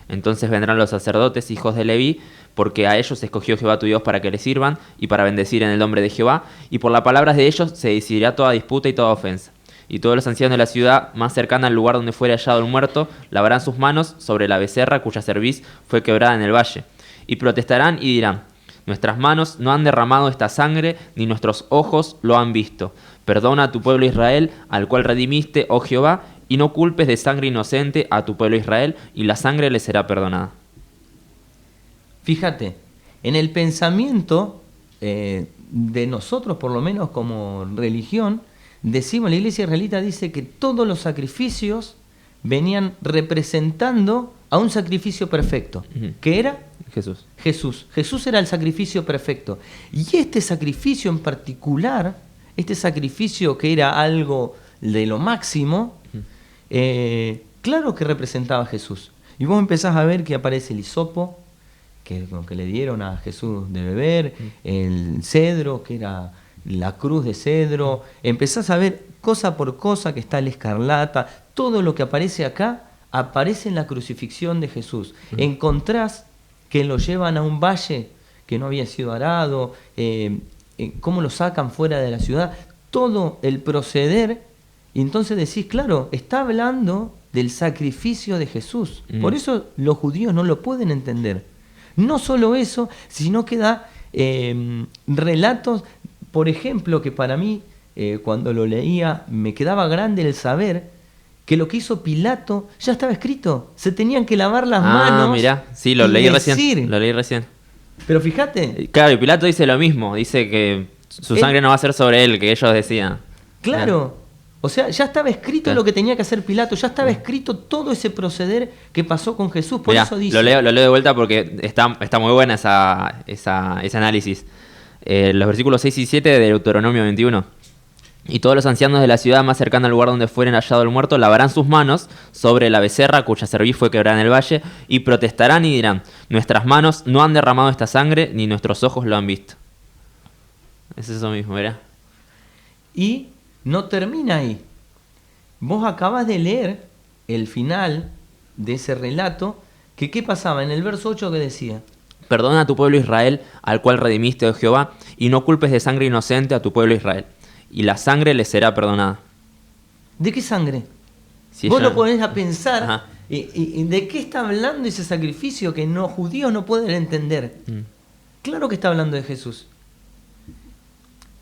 Entonces vendrán los sacerdotes, hijos de Leví, porque a ellos escogió Jehová tu Dios para que le sirvan y para bendecir en el nombre de Jehová, y por las palabras de ellos se decidirá toda disputa y toda ofensa. Y todos los ancianos de la ciudad más cercana al lugar donde fuera hallado el muerto lavarán sus manos sobre la becerra cuya cerviz fue quebrada en el valle, y protestarán y dirán: nuestras manos no han derramado esta sangre, ni nuestros ojos lo han visto. Perdona a tu pueblo Israel, al cual redimiste, oh Jehová, y no culpes de sangre inocente a tu pueblo Israel, y la sangre le será perdonada. Fíjate, en el pensamiento de nosotros, por lo menos como religión, decimos, la iglesia israelita dice que todos los sacrificios venían representando a un sacrificio perfecto. ¿Qué era? Jesús. Jesús era el sacrificio perfecto. Y este sacrificio en particular, este sacrificio que era algo de lo máximo, claro que representaba a Jesús. Y vos empezás a ver que aparece el hisopo, que le dieron a Jesús de beber, el cedro, que era la cruz de cedro. Empezás a ver cosa por cosa que está la escarlata. Todo lo que aparece acá aparece en la crucifixión de Jesús. Encontrás que lo llevan a un valle que no había sido arado, cómo lo sacan fuera de la ciudad, todo el proceder. Y entonces decís, claro, está hablando del sacrificio de Jesús. Por eso los judíos no lo pueden entender. No solo eso, sino que da relatos, por ejemplo, que para mí, cuando lo leía, me quedaba grande el saber que lo que hizo Pilato ya estaba escrito. Se tenían que lavar las manos. Mirá, sí, lo leí recién. Pero fíjate. Claro, y Pilato dice lo mismo, dice que su sangre no va a ser sobre él, que ellos decían. Claro. O sea, ya estaba escrito lo que tenía que hacer Pilato, ya estaba escrito todo ese proceder que pasó con Jesús. Por eso dice. Lo leo de vuelta porque está muy buena ese análisis. Los versículos 6 y 7 de Deuteronomio 21. Y todos los ancianos de la ciudad más cercana al lugar donde fueren hallado el muerto lavarán sus manos sobre la becerra cuya cerviz fue quebrada en el valle, y protestarán y dirán: nuestras manos no han derramado esta sangre, ni nuestros ojos lo han visto. Es eso mismo, ¿verdad? Y no termina ahí. Vos acabas de leer el final de ese relato, que ¿qué pasaba? En el verso 8 que decía: perdona a tu pueblo Israel, al cual redimiste, oh Jehová, y no culpes de sangre inocente a tu pueblo Israel, y la sangre le será perdonada. ¿De qué sangre? Si vos ella... lo ponés a pensar, y ¿de qué está hablando ese sacrificio que los judíos no pueden entender? Claro que está hablando de Jesús.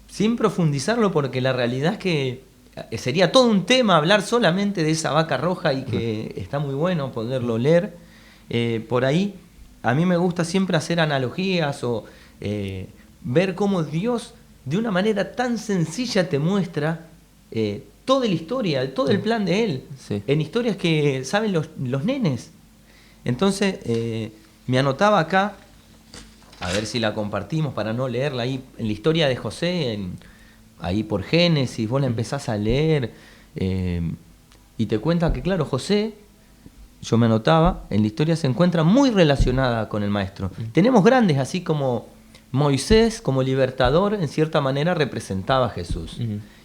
Sin profundizarlo, porque la realidad es que sería todo un tema hablar solamente de esa vaca roja, y que está muy bueno poderlo leer. Por ahí, a mí me gusta siempre hacer analogías o ver cómo Dios, de una manera tan sencilla, te muestra toda la historia, todo el plan de Él, en historias que saben los nenes. Entonces, me anotaba acá a ver si la compartimos para no leerla ahí, en la historia de José, ahí por Génesis, vos la empezás a leer y te cuenta que, claro, José, yo me anotaba, en la historia se encuentra muy relacionada con el maestro. Tenemos grandes, así como Moisés, como libertador, en cierta manera representaba a Jesús.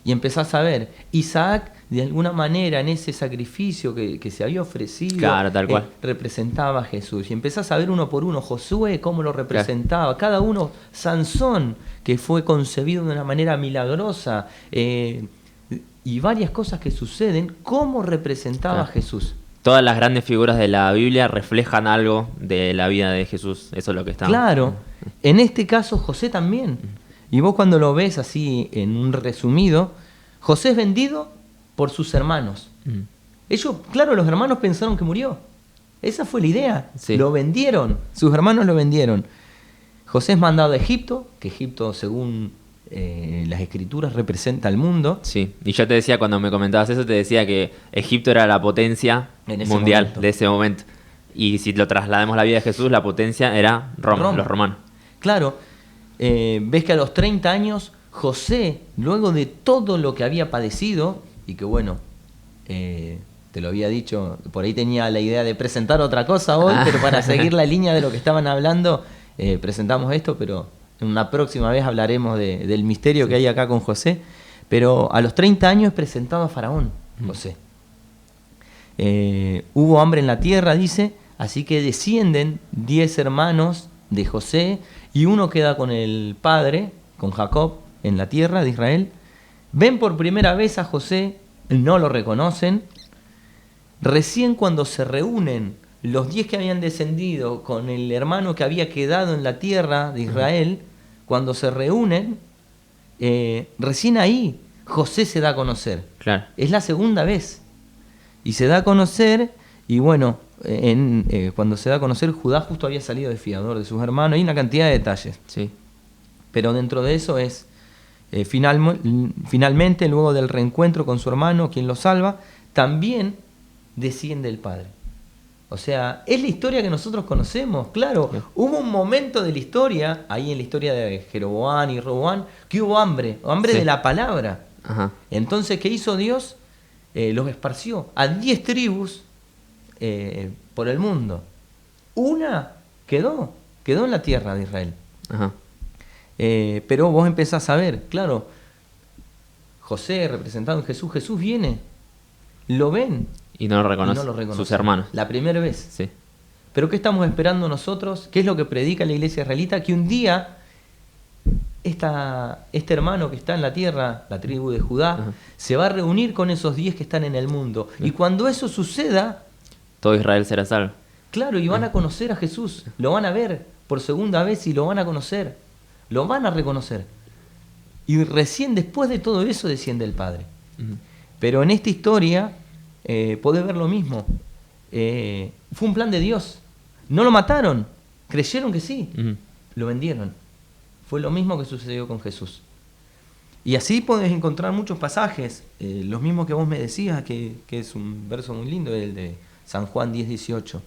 Y empezás a ver, Isaac, de alguna manera, en ese sacrificio que se había ofrecido, Claro, tal cual. representaba a Jesús. Y empezás a ver uno por uno, Josué, cómo lo representaba. Cada uno, Sansón, que fue concebido de una manera milagrosa. Y varias cosas que suceden, cómo representaba a Jesús. Todas las grandes figuras de la Biblia reflejan algo de la vida de Jesús. Eso es lo que está. Claro, en este caso José también. Y vos cuando lo ves así en un resumido, José es vendido por sus hermanos. Ellos, claro, los hermanos pensaron que murió. Esa fue la idea. Sí. Lo vendieron, sus hermanos lo vendieron. José es mandado a Egipto, que Egipto según las escrituras representa al mundo. Sí, y yo te decía, cuando me comentabas eso, te decía que Egipto era la potencia mundial momento. de ese momento. Y si lo trasladamos a la vida de Jesús, la potencia era Roma. Los romanos. Claro, ves que a los 30 años, José, luego de todo lo que había padecido, y que bueno, te lo había dicho, por ahí tenía la idea de presentar otra cosa hoy, pero para seguir la línea de lo que estaban hablando, presentamos esto, pero en una próxima vez hablaremos del misterio que hay acá con José. Pero a los 30 años es presentado a Faraón, José. Hubo hambre en la tierra, dice, así que descienden 10 hermanos de José y uno queda con el padre, con Jacob, en la tierra de Israel. Ven por primera vez a José, no lo reconocen. Recién cuando se reúnen los 10 que habían descendido con el hermano que había quedado en la tierra de Israel, cuando se reúnen, recién ahí José se da a conocer. Claro. Es la segunda vez. Y se da a conocer, y bueno, cuando se da a conocer, Judá justo había salido de fiador de sus hermanos. Hay una cantidad de detalles. Sí. Pero dentro de eso es, finalmente, luego del reencuentro con su hermano, quien lo salva, también desciende el padre. O sea, es la historia que nosotros conocemos, claro. Sí. Hubo un momento de la historia, ahí en la historia de Jeroboam y Roboam, que hubo hambre Sí. de la palabra. Ajá. Entonces, ¿qué hizo Dios? Los esparció a 10 tribus por el mundo. Una quedó en la tierra de Israel. Ajá. Pero vos empezás a ver, claro, José representado en Jesús, Jesús viene, lo ven. Y no lo Y reconoce. no lo reconocen. Sus hermanos. La primera vez. Sí. Pero ¿qué estamos esperando nosotros? ¿Qué es lo que predica la iglesia israelita? Que un día este hermano que está en la tierra, la tribu de Judá, Ajá. se va a reunir con esos 10 que están en el mundo. Y cuando eso suceda, Todo Israel será salvo. claro, y van a conocer a Jesús, lo van a ver por segunda vez y lo van a conocer, lo van a reconocer. Y recién después de todo eso desciende el Padre. Pero en esta historia podés ver lo mismo. Fue un plan de Dios. No lo mataron, creyeron que sí, lo vendieron. Fue lo mismo que sucedió con Jesús. Y así podés encontrar muchos pasajes, los mismos que vos me decías, que es un verso muy lindo, el de San Juan 10:18,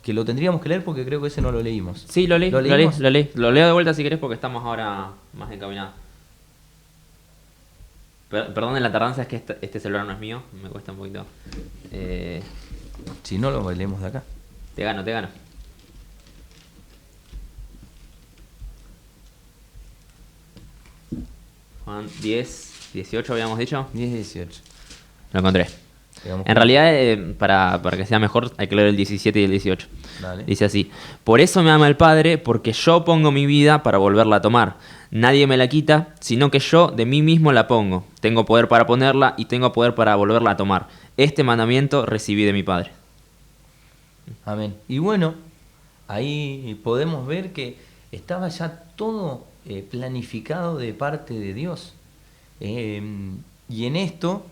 que lo tendríamos que leer porque creo que ese no lo leímos. Sí, lo leí. ¿Lo Lo leímos? leí. Lo leo de vuelta si querés porque estamos ahora más encaminados. Perdón la tardanza, es que este celular no es mío. Me cuesta un poquito. Si no, lo leemos de acá. Te gano. Juan 10:18 habíamos dicho. 10:18. Lo encontré. Digamos En realidad, para que sea mejor, hay que leer el 17 y el 18. Dale. Dice así: por eso me ama el Padre, porque yo pongo mi vida para volverla a tomar. Nadie me la quita, sino que yo de mí mismo la pongo. Tengo poder para ponerla y tengo poder para volverla a tomar. Este mandamiento recibí de mi Padre. Amén. Y bueno, ahí podemos ver que estaba ya todo planificado de parte de Dios. Y en esto,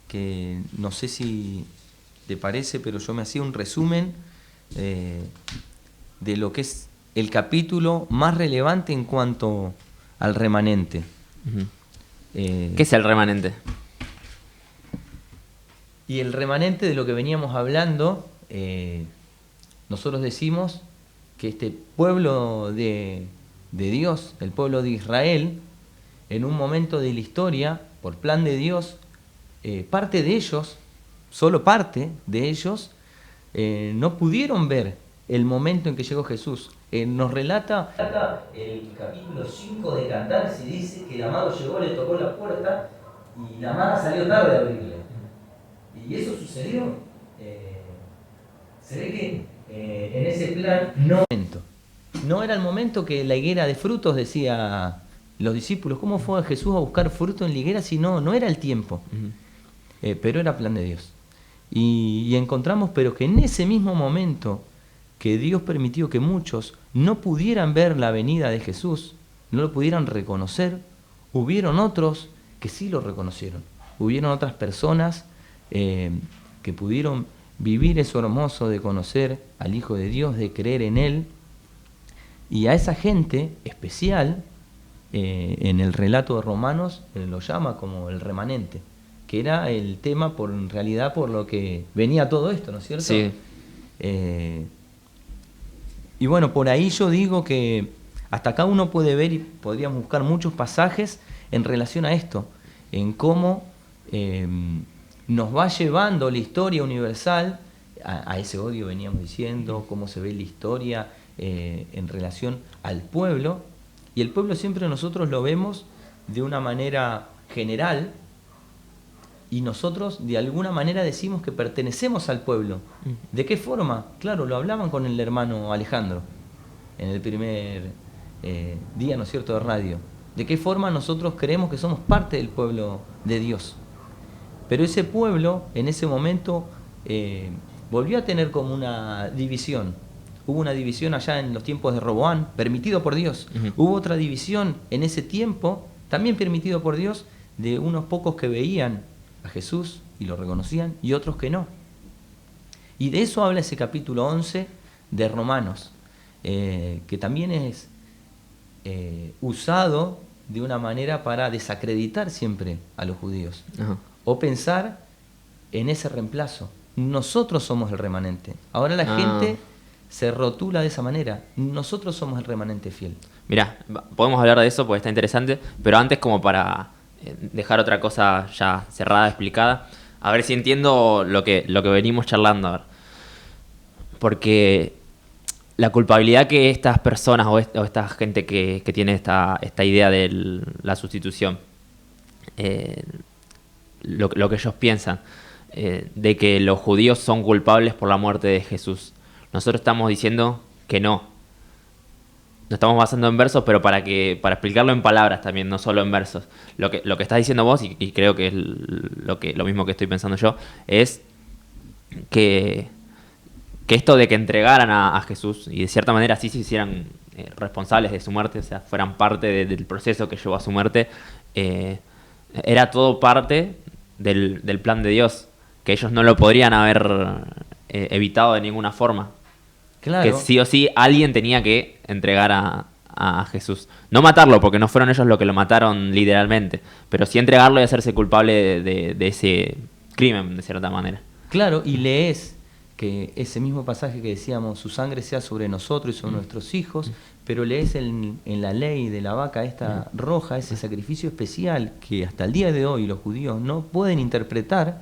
que no sé si te parece, pero yo me hacía un resumen de lo que es el capítulo más relevante en cuanto al remanente. ¿Qué es el remanente? Y el remanente de lo que veníamos hablando, nosotros decimos que este pueblo de Dios, el pueblo de Israel, en un momento de la historia, por plan de Dios, parte de ellos, solo parte de ellos, no pudieron ver el momento en que llegó Jesús. Nos relata el capítulo 5 de Cantares y dice que el amado llegó, le tocó la puerta y la amada salió tarde a abrirle. Y eso sucedió. Se ve que en ese plan no era el momento que la higuera de frutos, decía los discípulos. ¿Cómo fue Jesús a buscar fruto en la higuera si no era el tiempo? Pero era plan de Dios. Y encontramos, pero que en ese mismo momento que Dios permitió que muchos no pudieran ver la venida de Jesús, no lo pudieran reconocer, hubieron otros que sí lo reconocieron. Hubieron otras personas que pudieron vivir eso hermoso de conocer al Hijo de Dios, de creer en Él. Y a esa gente especial, en el relato de Romanos, lo llama como el remanente, que era el tema en realidad por lo que venía todo esto, ¿no es cierto? Sí. Y bueno, por ahí yo digo que hasta acá uno puede ver y podríamos buscar muchos pasajes en relación a esto, en cómo nos va llevando la historia universal a ese odio, veníamos diciendo, cómo se ve la historia en relación al pueblo, y el pueblo siempre nosotros lo vemos de una manera general, y nosotros de alguna manera decimos que pertenecemos al pueblo. ¿De qué forma? Claro, lo hablaban con el hermano Alejandro en el primer día, ¿no es cierto?, de radio. ¿De qué forma nosotros creemos que somos parte del pueblo de Dios? Pero ese pueblo, en ese momento, volvió a tener como una división. Hubo una división allá en los tiempos de Roboán, permitido por Dios. Hubo otra división en ese tiempo, también permitido por Dios, de unos pocos que veían a Jesús y lo reconocían y otros que no. Y de eso habla ese capítulo 11 de Romanos, que también es usado de una manera para desacreditar siempre a los judíos. Ajá. O pensar en ese reemplazo. Nosotros somos el remanente. Ahora la gente se rotula de esa manera. Nosotros somos el remanente fiel. Mirá, podemos hablar de eso porque está interesante, pero antes, como para dejar otra cosa ya cerrada, explicada, a ver si entiendo lo que venimos charlando. A ver. Porque la culpabilidad que estas personas o esta gente que tiene esta idea de la sustitución, lo que ellos piensan, de que los judíos son culpables por la muerte de Jesús. Nosotros estamos diciendo que no. Nos estamos basando en versos, pero para explicarlo en palabras también, no solo en versos. Lo que estás diciendo vos, y creo que es lo mismo que estoy pensando yo, es que esto de que entregaran a Jesús y de cierta manera sí se hicieran responsables de su muerte, o sea, fueran parte del proceso que llevó a su muerte, era todo parte del plan de Dios, que ellos no lo podrían haber evitado de ninguna forma. Claro. Que sí o sí alguien tenía que entregar a Jesús. No matarlo, porque no fueron ellos los que lo mataron literalmente, pero sí entregarlo y hacerse culpable de ese crimen, de cierta manera. Claro, y lees que ese mismo pasaje que decíamos, su sangre sea sobre nosotros y sobre nuestros hijos, pero lees en la ley de la vaca esta roja, ese sacrificio especial que hasta el día de hoy los judíos no pueden interpretar,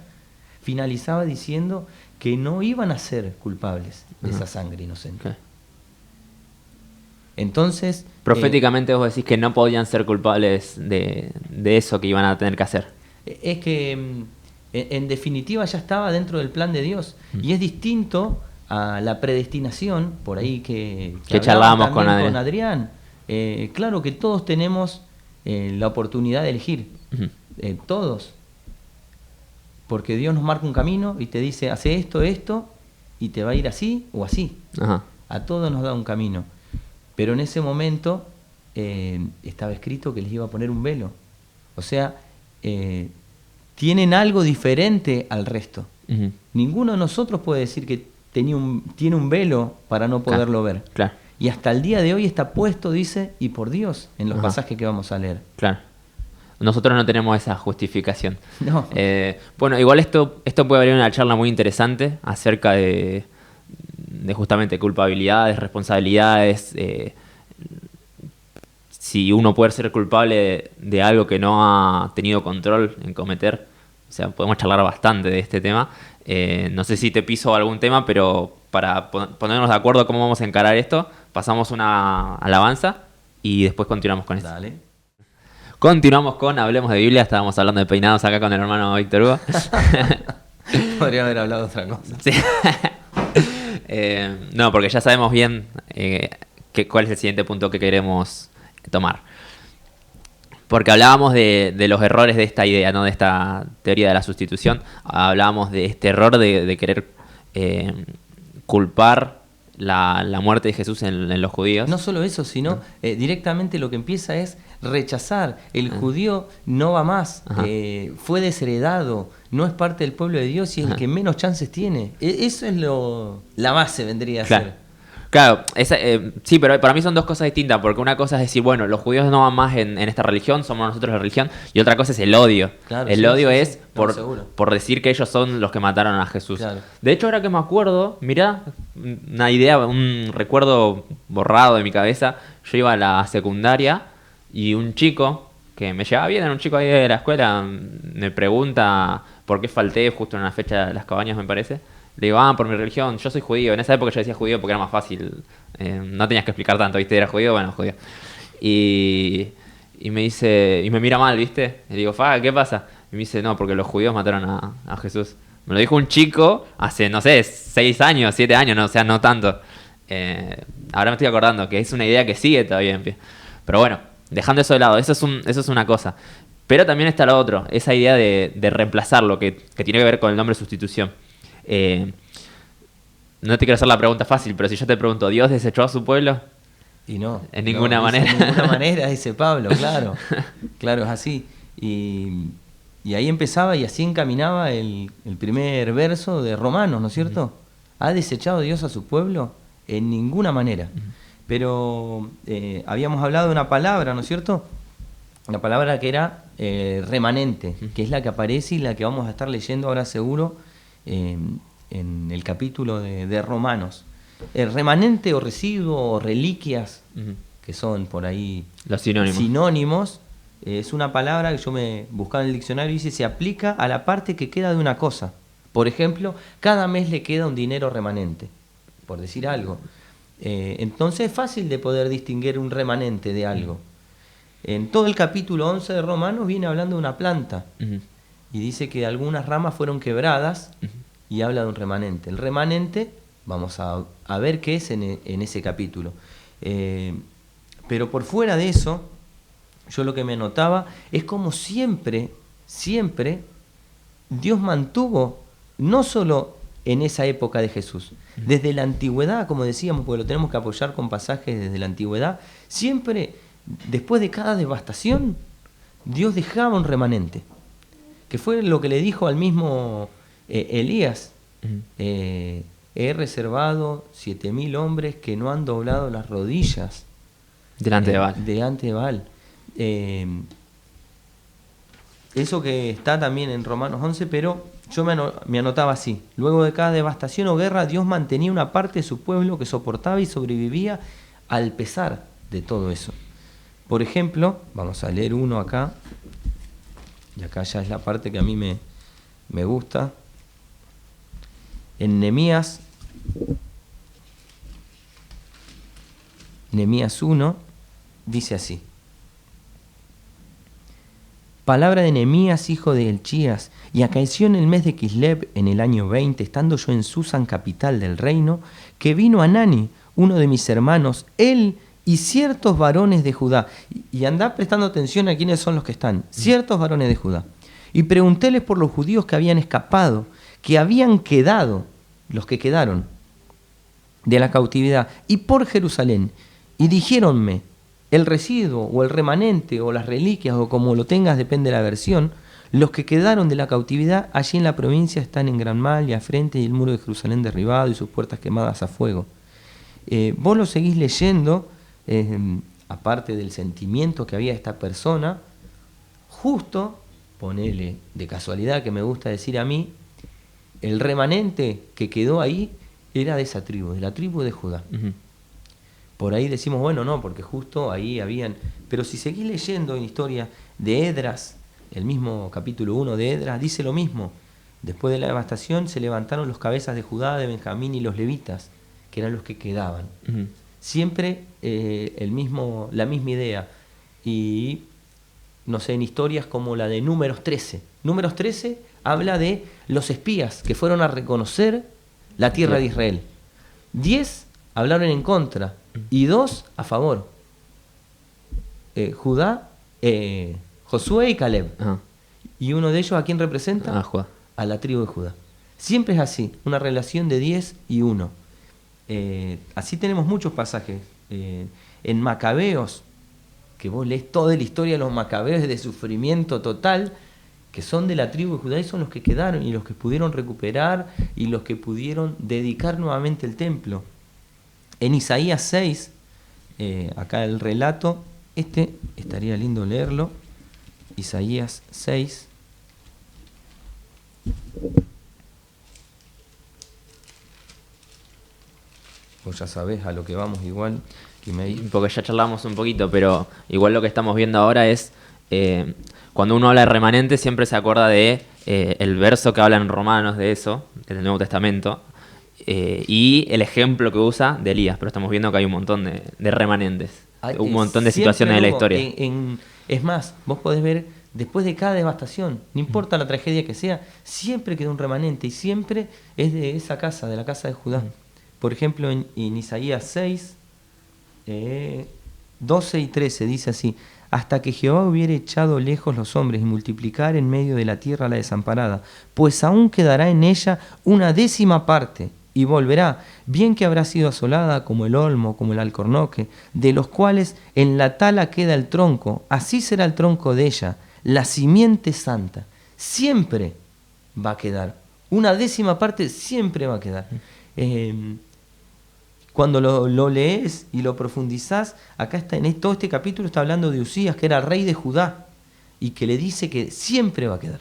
finalizaba diciendo que no iban a ser culpables de esa sangre inocente. Okay. Entonces... Proféticamente vos decís que no podían ser culpables de eso que iban a tener que hacer. Es que en definitiva ya estaba dentro del plan de Dios. Y es distinto a la predestinación, por ahí que charlábamos con Adrián. Claro que todos tenemos la oportunidad de elegir. Todos. Porque Dios nos marca un camino y te dice, hace esto, y te va a ir así o así. Ajá. A todos nos da un camino. Pero en ese momento estaba escrito que les iba a poner un velo. O sea, tienen algo diferente al resto. Ninguno de nosotros puede decir que tiene un velo para no poderlo ver. Claro. Y hasta el día de hoy está puesto, dice, y por Dios, en los pasajes que vamos a leer. Claro. Nosotros no tenemos esa justificación. No. Bueno, igual esto puede haber una charla muy interesante acerca de de justamente culpabilidades, responsabilidades, si uno puede ser culpable de algo que no ha tenido control en cometer. O sea, podemos charlar bastante de este tema. No sé si te piso algún tema, pero para ponernos de acuerdo cómo vamos a encarar esto, pasamos una alabanza y después continuamos con esto. Dale. Continuamos con Hablemos de Biblia. Estábamos hablando de peinados acá con el hermano Víctor Hugo. Podría haber hablado de otra cosa. Sí. No, porque ya sabemos bien cuál es el siguiente punto que queremos tomar. Porque hablábamos de los errores de esta idea, ¿no? De esta teoría de la sustitución. Hablábamos de este error de querer culpar la muerte de Jesús en los judíos. No solo eso, sino directamente lo que empieza es rechazar. El judío no va más, fue desheredado, no es parte del pueblo de Dios y es el que menos chances tiene. Eso es la base, vendría a ser. Claro, sí, pero para mí son dos cosas distintas, porque una cosa es decir, bueno, los judíos no van más en esta religión, somos nosotros la religión, y otra cosa es el odio. Claro, el odio es por decir que ellos son los que mataron a Jesús. Claro. De hecho, ahora que me acuerdo, mirá, una idea, un recuerdo borrado de mi cabeza, yo iba a la secundaria y un chico que me llevaba bien, era un chico ahí de la escuela, me pregunta por qué falté justo en una fecha de las cabañas, me parece. Le digo, por mi religión, yo soy judío. En esa época yo decía judío porque era más fácil. No tenías que explicar tanto, ¿viste? Era judío, bueno, judío. Y me dice, y me mira mal, ¿viste? Y le digo, ¿qué pasa? Y me dice, no, porque los judíos mataron a Jesús. Me lo dijo un chico hace, no sé, 6 años, 7 años, no, o sea, no tanto. Ahora me estoy acordando que es una idea que sigue todavía en pie. Pero bueno, dejando eso de lado, eso es una cosa. Pero también está lo otro, esa idea de reemplazarlo, que tiene que ver con el nombre sustitución. No te quiero hacer la pregunta fácil, pero si yo te pregunto, ¿Dios desechó a su pueblo? Y no. En ninguna manera. En ninguna manera, dice Pablo, claro. Claro, es así. Y ahí empezaba y así encaminaba el primer verso de Romanos, ¿no es cierto? ¿Ha desechado Dios a su pueblo? En ninguna manera. Pero habíamos hablado de una palabra, ¿no es cierto? Una palabra que era remanente, que es la que aparece y la que vamos a estar leyendo ahora seguro en el capítulo de Romanos. El remanente o residuo o reliquias, que son por ahí los sinónimos, es una palabra que yo me buscaba en el diccionario y dice se aplica a la parte que queda de una cosa. Por ejemplo, cada mes le queda un dinero remanente, por decir algo. Entonces es fácil de poder distinguir un remanente de algo. En todo el capítulo 11 de Romanos viene hablando de una planta. Y dice que algunas ramas fueron quebradas y habla de un remanente. El remanente, vamos a ver qué es en ese capítulo. Pero por fuera de eso, yo lo que me notaba es como siempre Dios mantuvo, no solo en esa época de Jesús, desde la antigüedad, como decíamos, porque lo tenemos que apoyar con pasajes desde la antigüedad, siempre, después de cada devastación, Dios dejaba un remanente. Que fue lo que le dijo al mismo Elías. He reservado 7.000 hombres que no han doblado las rodillas delante de Baal. Delante de Baal. Eso que está también en Romanos 11, pero yo me anotaba así. Luego de cada devastación o guerra, Dios mantenía una parte de su pueblo que soportaba y sobrevivía al pesar de todo eso. Por ejemplo, vamos a leer uno acá. Y acá ya es la parte que a mí me gusta. En Nehemías 1 dice así. Palabra de Nehemías, hijo de Elchías, y acaeció en el mes de Kislev, en el año 20, estando yo en Susan, capital del reino, que vino Anani, uno de mis hermanos, él y ciertos varones de Judá. Y andá prestando atención a quiénes son los que están. Ciertos varones de Judá. Y preguntéles por los judíos que habían escapado, que habían quedado, los que quedaron de la cautividad, y por Jerusalén. Y dijéronme, el residuo o el remanente o las reliquias o como lo tengas, depende de la versión, los que quedaron de la cautividad allí en la provincia están en gran mal y a frente y el muro de Jerusalén derribado y sus puertas quemadas a fuego. Vos lo seguís leyendo, aparte del sentimiento que había esta persona, justo, ponele de casualidad que me gusta decir a mí, el remanente que quedó ahí era de esa tribu, de la tribu de Judá. Ujú. Por ahí decimos, bueno, no, porque justo ahí habían... Pero si seguís leyendo en historia de Esdras, el mismo capítulo 1 de Esdras, dice lo mismo. Después de la devastación se levantaron los cabezas de Judá, de Benjamín y los levitas, que eran los que quedaban. Ujú. Siempre la misma idea. Y, no sé, en historias como la de Números 13. Números 13 habla de los espías que fueron a reconocer la tierra de Israel. 10 hablaron en contra y 2 a favor. Josué y Caleb. Ajá. ¿Y uno de ellos a quién representa? Ah, Judá. A la tribu de Judá. Siempre es así, una relación de 10 y 1. Así tenemos muchos pasajes. En Macabeos, que vos lees toda la historia de los Macabeos de sufrimiento total, que son de la tribu de Judá y son los que quedaron y los que pudieron recuperar y los que pudieron dedicar nuevamente el templo. En Isaías 6, acá el relato, estaría lindo leerlo, Isaías 6. Vos ya sabés a lo que vamos igual, que Porque ya charlamos un poquito, pero igual lo que estamos viendo ahora es, cuando uno habla de remanente siempre se acuerda de el verso que habla en Romanos de eso, del Nuevo Testamento, y el ejemplo que usa de Elías, pero estamos viendo que hay un montón de remanentes, un montón de situaciones de la historia. Es más, vos podés ver, después de cada devastación, no importa la tragedia que sea, siempre queda un remanente y siempre es de esa casa, de la casa de Judá. Por ejemplo, en Isaías 6, 12 y 13 dice así: hasta que Jehová hubiere echado lejos los hombres y multiplicar en medio de la tierra la desamparada, pues aún quedará en ella una décima parte, y volverá, bien que habrá sido asolada como el olmo, como el alcornoque, de los cuales en la tala queda el tronco, así será el tronco de ella, la simiente santa. Siempre va a quedar, una décima parte siempre va a quedar. Cuando lo lees y lo profundizás, acá está en todo este capítulo está hablando de Usías, que era rey de Judá, y que le dice que siempre va a quedar.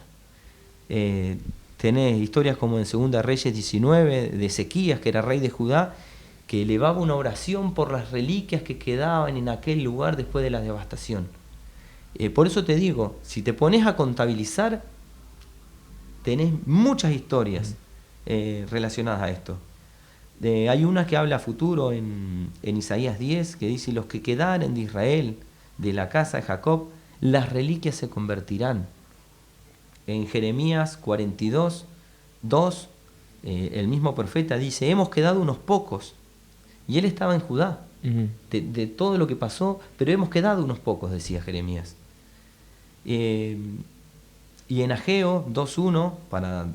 Tenés historias como en 2 Reyes 19, de Ezequías, que era rey de Judá, que elevaba una oración por las reliquias que quedaban en aquel lugar después de la devastación. Por eso te digo, si te pones a contabilizar, tenés muchas historias relacionadas a esto. Hay una que habla a futuro en Isaías 10, que dice: los que quedaren de Israel, de la casa de Jacob, las reliquias se convertirán. En Jeremías 42, 2, el mismo profeta dice: hemos quedado unos pocos. Y él estaba en Judá, de todo lo que pasó, pero hemos quedado unos pocos, decía Jeremías. Y en Ageo 2.1, para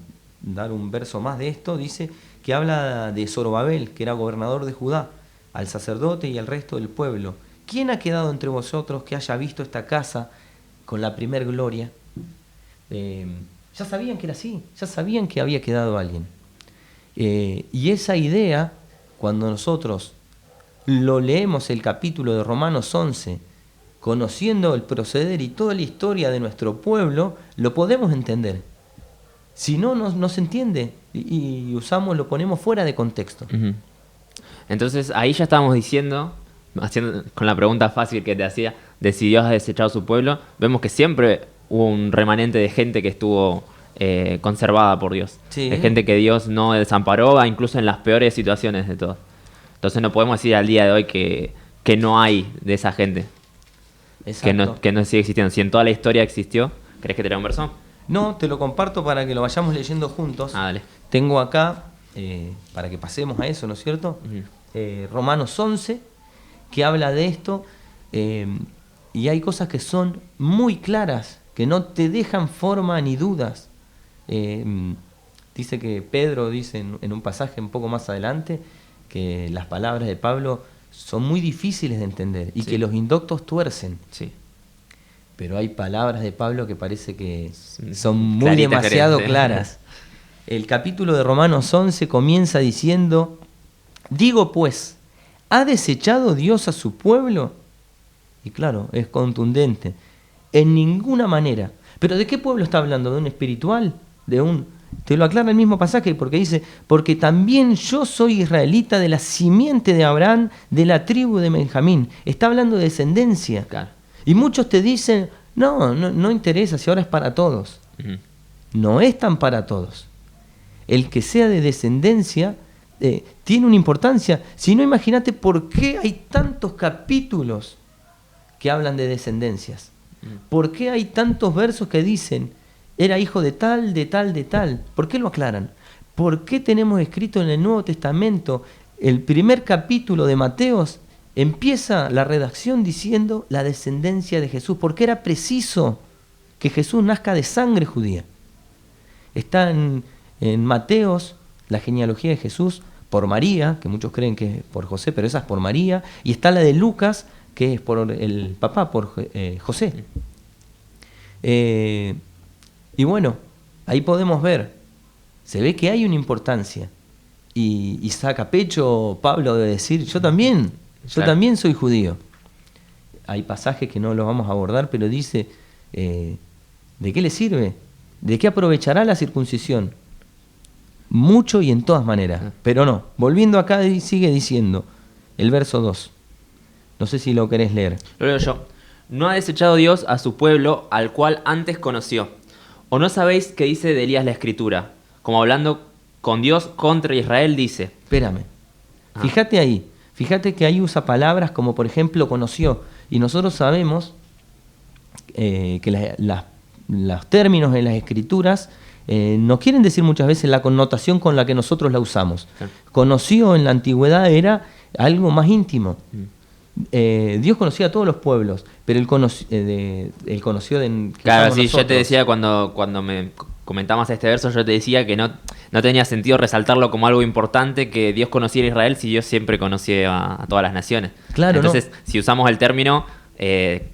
dar un verso más de esto, dice que habla de Zorobabel, que era gobernador de Judá, al sacerdote y al resto del pueblo. ¿Quién ha quedado entre vosotros que haya visto esta casa con la primer gloria? Ya sabían que era así, ya sabían que había quedado alguien. Y esa idea, cuando nosotros lo leemos el capítulo de Romanos 11, conociendo el proceder y toda la historia de nuestro pueblo, lo podemos entender. Si no, no se entiende y lo ponemos fuera de contexto. Entonces ahí ya estábamos diciendo, con la pregunta fácil que te hacía, de si Dios ha desechado a su pueblo, vemos que siempre hubo un remanente de gente que estuvo conservada por Dios. Sí. De gente que Dios no desamparó, incluso en las peores situaciones de todo. Entonces no podemos decir al día de hoy que no hay de esa gente. Exacto. Que no sigue existiendo. Si en toda la historia existió, ¿crees que te lea un verso? No, te lo comparto para que lo vayamos leyendo juntos. Dale. Tengo acá, para que pasemos a eso, ¿no es cierto? Romanos 11, que habla de esto, y hay cosas que son muy claras, que no te dejan forma ni dudas. Dice que Pedro dice en un pasaje un poco más adelante que las palabras de Pablo son muy difíciles de entender y que los indoctos tuercen. Sí. Pero hay palabras de Pablo que parece que son muy demasiado claras. El capítulo de Romanos 11 comienza diciendo: digo pues, ¿ha desechado Dios a su pueblo? Y claro, es contundente. En ninguna manera. ¿Pero de qué pueblo está hablando? ¿De un espiritual? ¿De un te lo aclara el mismo pasaje, porque dice, porque también yo soy israelita de la simiente de Abraham, de la tribu de Benjamín. Está hablando de descendencia. Claro. Y muchos te dicen, no interesa, si ahora es para todos. Ujú. No es tan para todos. El que sea de descendencia tiene una importancia. Si no, imagínate por qué hay tantos capítulos que hablan de descendencias. ¿Por qué hay tantos versos que dicen, era hijo de tal, de tal, de tal? ¿Por qué lo aclaran? ¿Por qué tenemos escrito en el Nuevo Testamento, el primer capítulo de Mateos, empieza la redacción diciendo la descendencia de Jesús? Porque era preciso que Jesús nazca de sangre judía. Está en Mateos la genealogía de Jesús por María, que muchos creen que es por José, pero esa es por María, y está la de Lucas, que es por el papá, por José. Y bueno, ahí podemos ver, se ve que hay una importancia, y saca pecho Pablo de decir, yo también soy judío. Hay pasajes que no los vamos a abordar, pero dice, ¿de qué le sirve? ¿De qué aprovechará la circuncisión? Mucho y en todas maneras, pero no. Volviendo acá, sigue diciendo el verso 2. No sé si lo querés leer. Lo leo yo. No ha desechado Dios a su pueblo, al cual antes conoció. ¿O no sabéis qué dice de Elías la Escritura? Como hablando con Dios contra Israel, dice. Espérame. Fíjate ahí. Fíjate que ahí usa palabras como, por ejemplo, conoció. Y nosotros sabemos que los términos en las Escrituras no quieren decir muchas veces la connotación con la que nosotros la usamos. Sí. Conoció en la antigüedad era algo más íntimo. Dios conocía a todos los pueblos, pero él conoció de... Claro, sí, nosotros. Yo te decía cuando me comentabas este verso, yo te decía que no tenía sentido resaltarlo como algo importante, que Dios conociera a Israel si Dios siempre conocía a todas las naciones. Claro, entonces, si usamos el término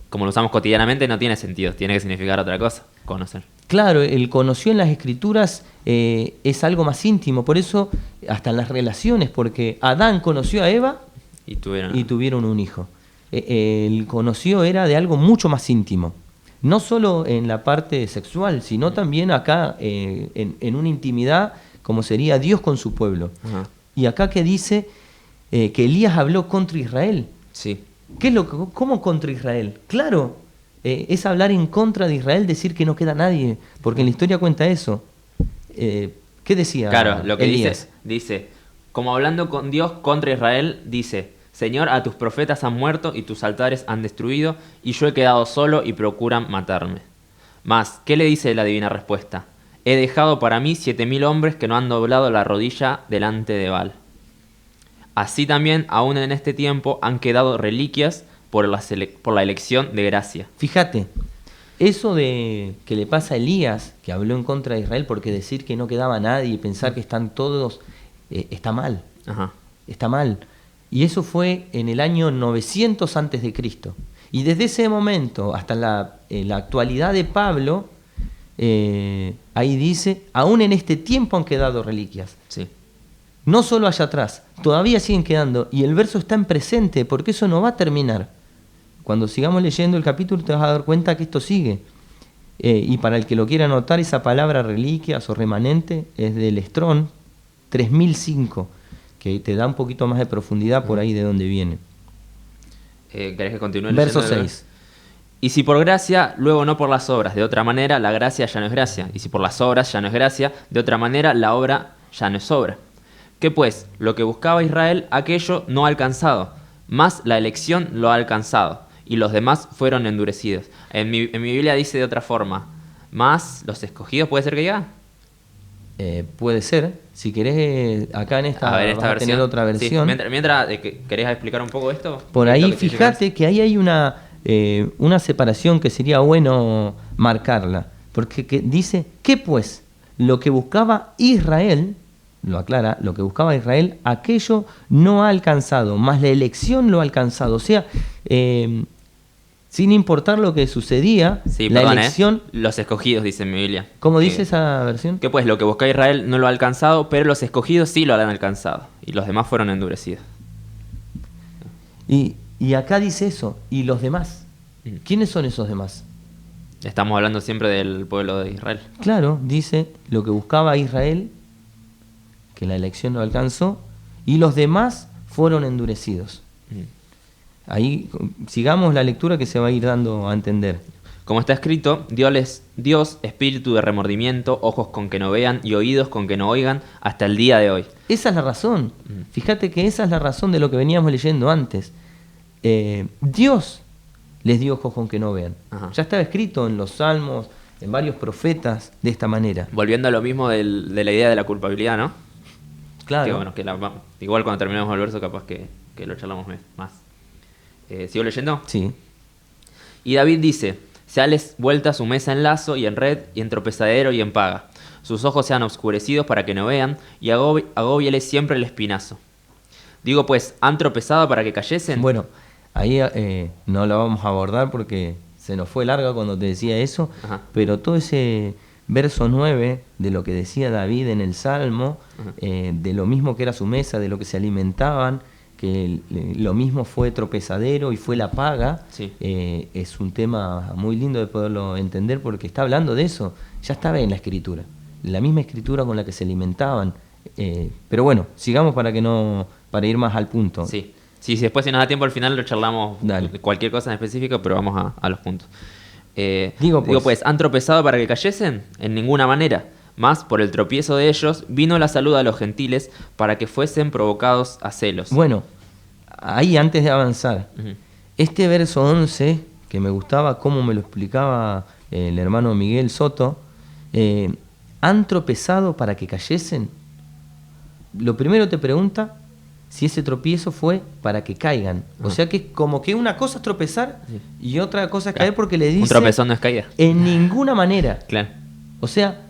como lo usamos cotidianamente, no tiene sentido, tiene que significar otra cosa, conocer. Claro, el conoció en las Escrituras es algo más íntimo, por eso hasta en las relaciones, porque Adán conoció a Eva y tuvieron un hijo. El conoció era de algo mucho más íntimo, no solo en la parte sexual, sino también acá en una intimidad como sería Dios con su pueblo. Ajá. Y acá que dice que Elías habló contra Israel. Sí. ¿Cómo contra Israel? Claro, es hablar en contra de Israel, decir que no queda nadie, porque en la historia cuenta eso. ¿Qué decía? Claro, lo que Elías? dice, como hablando con Dios contra Israel, dice, Señor, a tus profetas han muerto y tus altares han destruido, y yo he quedado solo y procuran matarme. Mas, ¿qué le dice la divina respuesta? He dejado para mí 7.000 hombres que no han doblado la rodilla delante de Baal. Así también, aún en este tiempo, han quedado reliquias por la elección de gracia. Fíjate, eso de que le pasa a Elías, que habló en contra de Israel, porque decir que no quedaba nadie y pensar que están todos, está mal. Ajá. Está mal. Y eso fue en el año 900 antes de Cristo. Y desde ese momento hasta la actualidad de Pablo, ahí dice, aún en este tiempo han quedado reliquias. Sí. No solo allá atrás, todavía siguen quedando. Y el verso está en presente, porque eso no va a terminar. Cuando sigamos leyendo el capítulo te vas a dar cuenta que esto sigue. Y para el que lo quiera anotar, esa palabra reliquias o remanente es del Strong 3005, que te da un poquito más de profundidad por ahí de donde viene. ¿Querés que continúe leyendo? Verso 6. Y si por gracia, luego no por las obras. De otra manera, la gracia ya no es gracia. Y si por las obras ya no es gracia, de otra manera, la obra ya no es obra. ¿Qué pues? Lo que buscaba Israel, aquello no ha alcanzado, más la elección lo ha alcanzado, y los demás fueron endurecidos. En mi Biblia dice de otra forma, más los escogidos, ¿puede ser que diga? Puede ser. Si querés, acá en esta, esta vas a tener otra versión. Sí. Mientras ¿querés explicar un poco esto? Por ahí, fíjate que ahí hay una separación que sería bueno marcarla, porque dice, ¿qué pues? Lo que buscaba Israel, lo aclara, lo que buscaba Israel, aquello no ha alcanzado, más la elección lo ha alcanzado. O sea, sin importar lo que sucedía, la elección... Los escogidos, dice en mi Biblia. ¿Cómo dice esa versión? Que pues lo que buscaba Israel no lo ha alcanzado, pero los escogidos sí lo han alcanzado, y los demás fueron endurecidos. Y acá dice eso, y los demás. ¿Quiénes son esos demás? Estamos hablando siempre del pueblo de Israel. Claro, dice lo que buscaba Israel, que la elección no alcanzó, y los demás fueron endurecidos. Ahí sigamos la lectura que se va a ir dando a entender. Como está escrito, Dios, espíritu de remordimiento, ojos con que no vean y oídos con que no oigan, hasta el día de hoy. Esa es la razón. Fíjate que esa es la razón de lo que veníamos leyendo antes. Dios les dio ojos con que no vean. Ajá. Ya estaba escrito en los Salmos, en varios profetas, de esta manera. Volviendo a lo mismo de la idea de la culpabilidad, ¿no? Claro. Que bueno, igual cuando terminemos el verso capaz que lo charlamos más. ¿Sigo leyendo? Sí. Y David dice: seales vuelta su mesa en lazo y en red y en tropezadero y en paga. Sus ojos sean oscurecidos para que no vean y agóbiales siempre el espinazo. Digo pues, ¿han tropezado para que cayesen? Bueno, ahí no lo vamos a abordar porque se nos fue larga cuando te decía eso, Ajá. pero todo ese verso 9 de lo que decía David en el Salmo, de lo mismo que era su mesa, de lo que se alimentaban, que lo mismo fue tropezadero y fue la paga, Sí. es un tema muy lindo de poderlo entender porque está hablando de eso, ya estaba en la escritura, la misma escritura con la que se alimentaban. Pero bueno, sigamos para ir más al punto. Sí. Sí, después si nos da tiempo al final lo charlamos. Dale. De cualquier cosa en específico, pero vamos a los puntos. Digo pues, ¿han tropezado para que cayesen? En ninguna manera. Más por el tropiezo de ellos vino la salud a los gentiles para que fuesen provocados a celos. Bueno, ahí antes de avanzar, Ujú. este verso 11, que me gustaba cómo me lo explicaba el hermano Miguel Soto, ¿han tropezado para que cayesen? Lo primero te pregunta si ese tropiezo fue para que caigan. O sea que como que una cosa es tropezar y otra cosa es caer porque le dice... Un tropezón no es caída. En ninguna manera. Claro. O sea,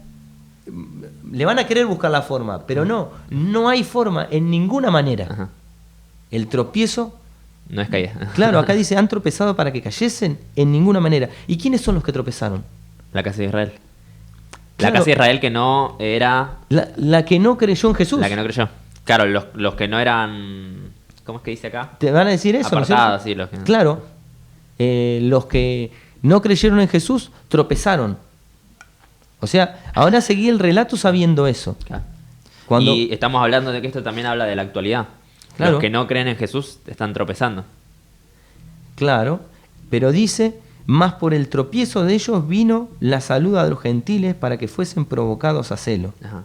le van a querer buscar la forma, pero no hay forma en ninguna manera. Ajá. El tropiezo, No es caída. claro, acá dice, han tropezado para que cayesen en ninguna manera. ¿Y quiénes son los que tropezaron? La casa de Israel. Claro. La casa de Israel que no era... La que no creyó en Jesús. La que no creyó. Claro, los que no eran... ¿Cómo es que dice acá? Te van a decir eso, ¿no es Apartados, cierto? sí. Los que... Claro. Los que no creyeron en Jesús tropezaron. O sea, ahora seguí el relato sabiendo eso. Claro. Cuando... Y estamos hablando de que esto también habla de la actualidad. Claro. Los que no creen en Jesús están tropezando. Claro, pero dice, más por el tropiezo de ellos vino la salud a los gentiles para que fuesen provocados a celo. Ajá.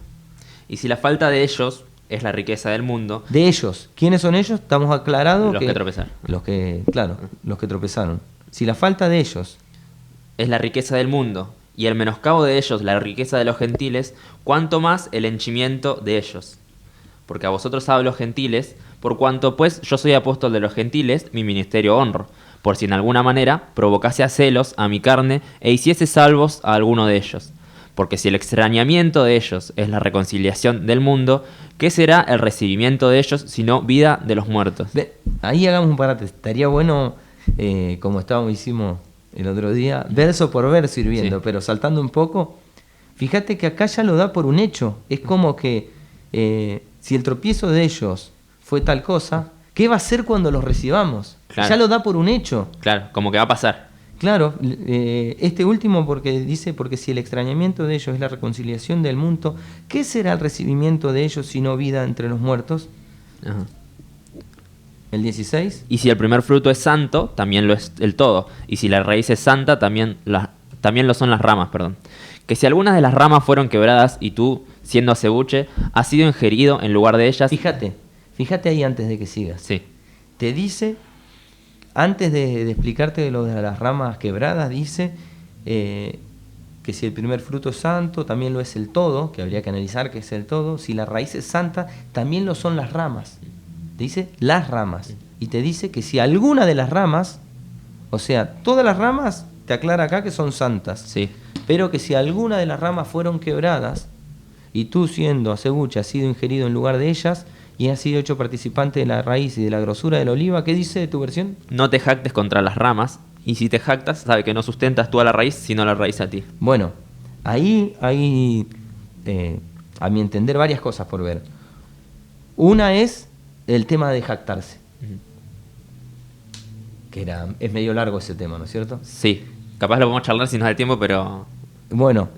Y si la falta de ellos es la riqueza del mundo, De ellos, ¿quiénes son ellos? Estamos aclarados los que tropezaron. Los que, claro, los que tropezaron. Si la falta de ellos, es la riqueza del mundo, y el menoscabo de ellos la riqueza de los gentiles, cuanto más el henchimiento de ellos. Porque a vosotros hablo gentiles, por cuanto pues yo soy apóstol de los gentiles, mi ministerio honro, por si en alguna manera provocase a celos a mi carne e hiciese salvos a alguno de ellos. Porque si el extrañamiento de ellos es la reconciliación del mundo, ¿qué será el recibimiento de ellos sino vida de los muertos? ahí hagamos un parate. Estaría bueno, como hicimos el otro día, verso por verso ir viendo, Sí. pero saltando un poco, fíjate que acá ya lo da por un hecho. Es como que si el tropiezo de ellos fue tal cosa, ¿qué va a ser cuando los recibamos? Claro. Ya lo da por un hecho. Claro, como que va a pasar. Claro, este último porque dice, porque si el extrañamiento de ellos es la reconciliación del mundo, ¿qué será el recibimiento de ellos sino vida entre los muertos? Ajá. El 16. Y si el primer fruto es santo, también lo es el todo. Y si la raíz es santa, también lo son las ramas, perdón. Que si algunas de las ramas fueron quebradas y tú, siendo acebuche, has sido ingerido en lugar de ellas... Fíjate ahí antes de que sigas. Sí. Te dice, antes de explicarte de lo de las ramas quebradas, dice que si el primer fruto es santo, también lo es el todo, que habría que analizar qué es el todo. Si la raíz es santa, también lo son las ramas. Te dice las ramas. Y te dice que si alguna de las ramas, o sea, todas las ramas, te aclara acá que son santas. Sí. Pero que si alguna de las ramas fueron quebradas, y tú siendo acebuche has sido ingerido en lugar de ellas, y has sido hecho participante de la raíz y de la grosura de la oliva, ¿qué dice tu versión? No te jactes contra las ramas, y si te jactas, sabe que no sustentas tú a la raíz, sino la raíz a ti. Bueno, ahí hay, a mi entender, varias cosas por ver. Una es el tema de jactarse, que es medio largo ese tema, ¿no es cierto? Sí. Capaz lo podemos charlar si nos da el tiempo, pero... Bueno,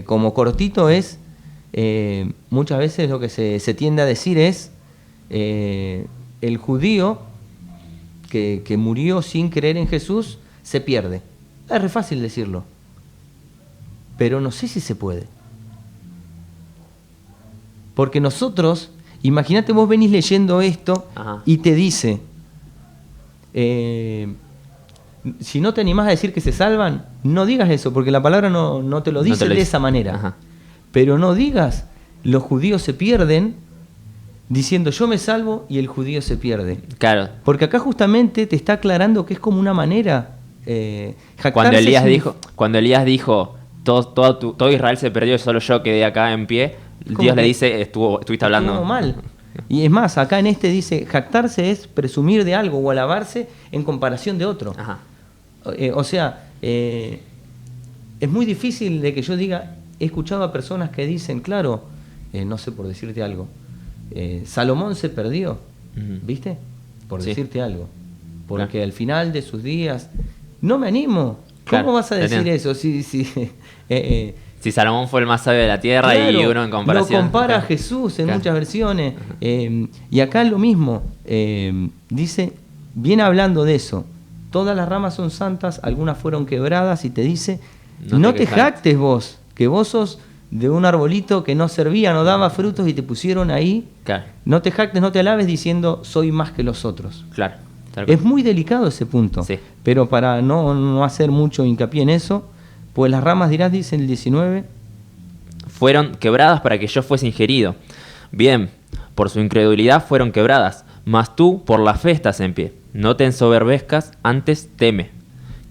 como cortito es, muchas veces lo que se tiende a decir es, el judío que murió sin creer en Jesús se pierde. Es re fácil decirlo, pero no sé si se puede. Porque nosotros, imagínate, vos venís leyendo esto y te dice, si no te animás a decir que se salvan, no digas eso, porque la palabra no te lo dice de esa manera. Ajá. Pero no digas, los judíos se pierden, diciendo yo me salvo y el judío se pierde. Claro. Porque acá justamente te está aclarando que es como una manera... Cuando Elías dijo, todo Israel se perdió y solo yo quedé acá en pie, Dios le dice, estuviste hablando... Estuvo mal. Y es más, acá en este dice, jactarse es presumir de algo o alabarse en comparación de otro. Ajá. O sea, es muy difícil de que yo diga, he escuchado a personas que dicen, claro, no sé, por decirte algo, Salomón se perdió, ¿viste? Por decirte algo. Porque al final de sus días, no me animo. ¿Cómo vas a decir eso? Si Salomón fue el más sabio de la tierra, claro, y uno en comparación... Lo compara a Jesús en muchas versiones. Y acá lo mismo. Dice, viene hablando de eso. Todas las ramas son santas, algunas fueron quebradas, y te dice, no te jactes vos, que vos sos de un arbolito que no servía, no daba frutos y te pusieron ahí. Claro. No te jactes, no te alabes diciendo, soy más que los otros. Claro. Es muy delicado ese punto. Sí. Pero para no hacer mucho hincapié en eso, pues las ramas, dirás, dice el 19. Fueron quebradas para que yo fuese ingerido. Bien, por su incredulidad fueron quebradas, mas tú por la fe estás en pie. No te ensoberbezcas, antes teme.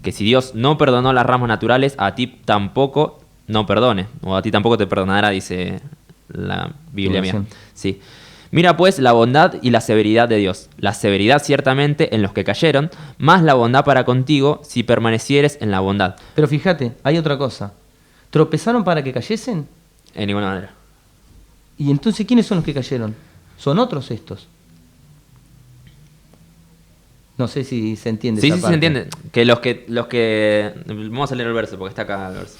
Que si Dios no perdonó las ramas naturales, a ti tampoco no perdone. O a ti tampoco te perdonará, dice la Biblia mía. Sí. Mira pues la bondad y la severidad de Dios. La severidad ciertamente en los que cayeron, más la bondad para contigo si permanecieres en la bondad. Pero fíjate, hay otra cosa. ¿Tropezaron para que cayesen? En ninguna manera. ¿Y entonces quiénes son los que cayeron? Son otros estos. No sé si se entiende esa parte. Sí, se entiende. Que los que... Vamos a leer el verso, porque está acá el verso.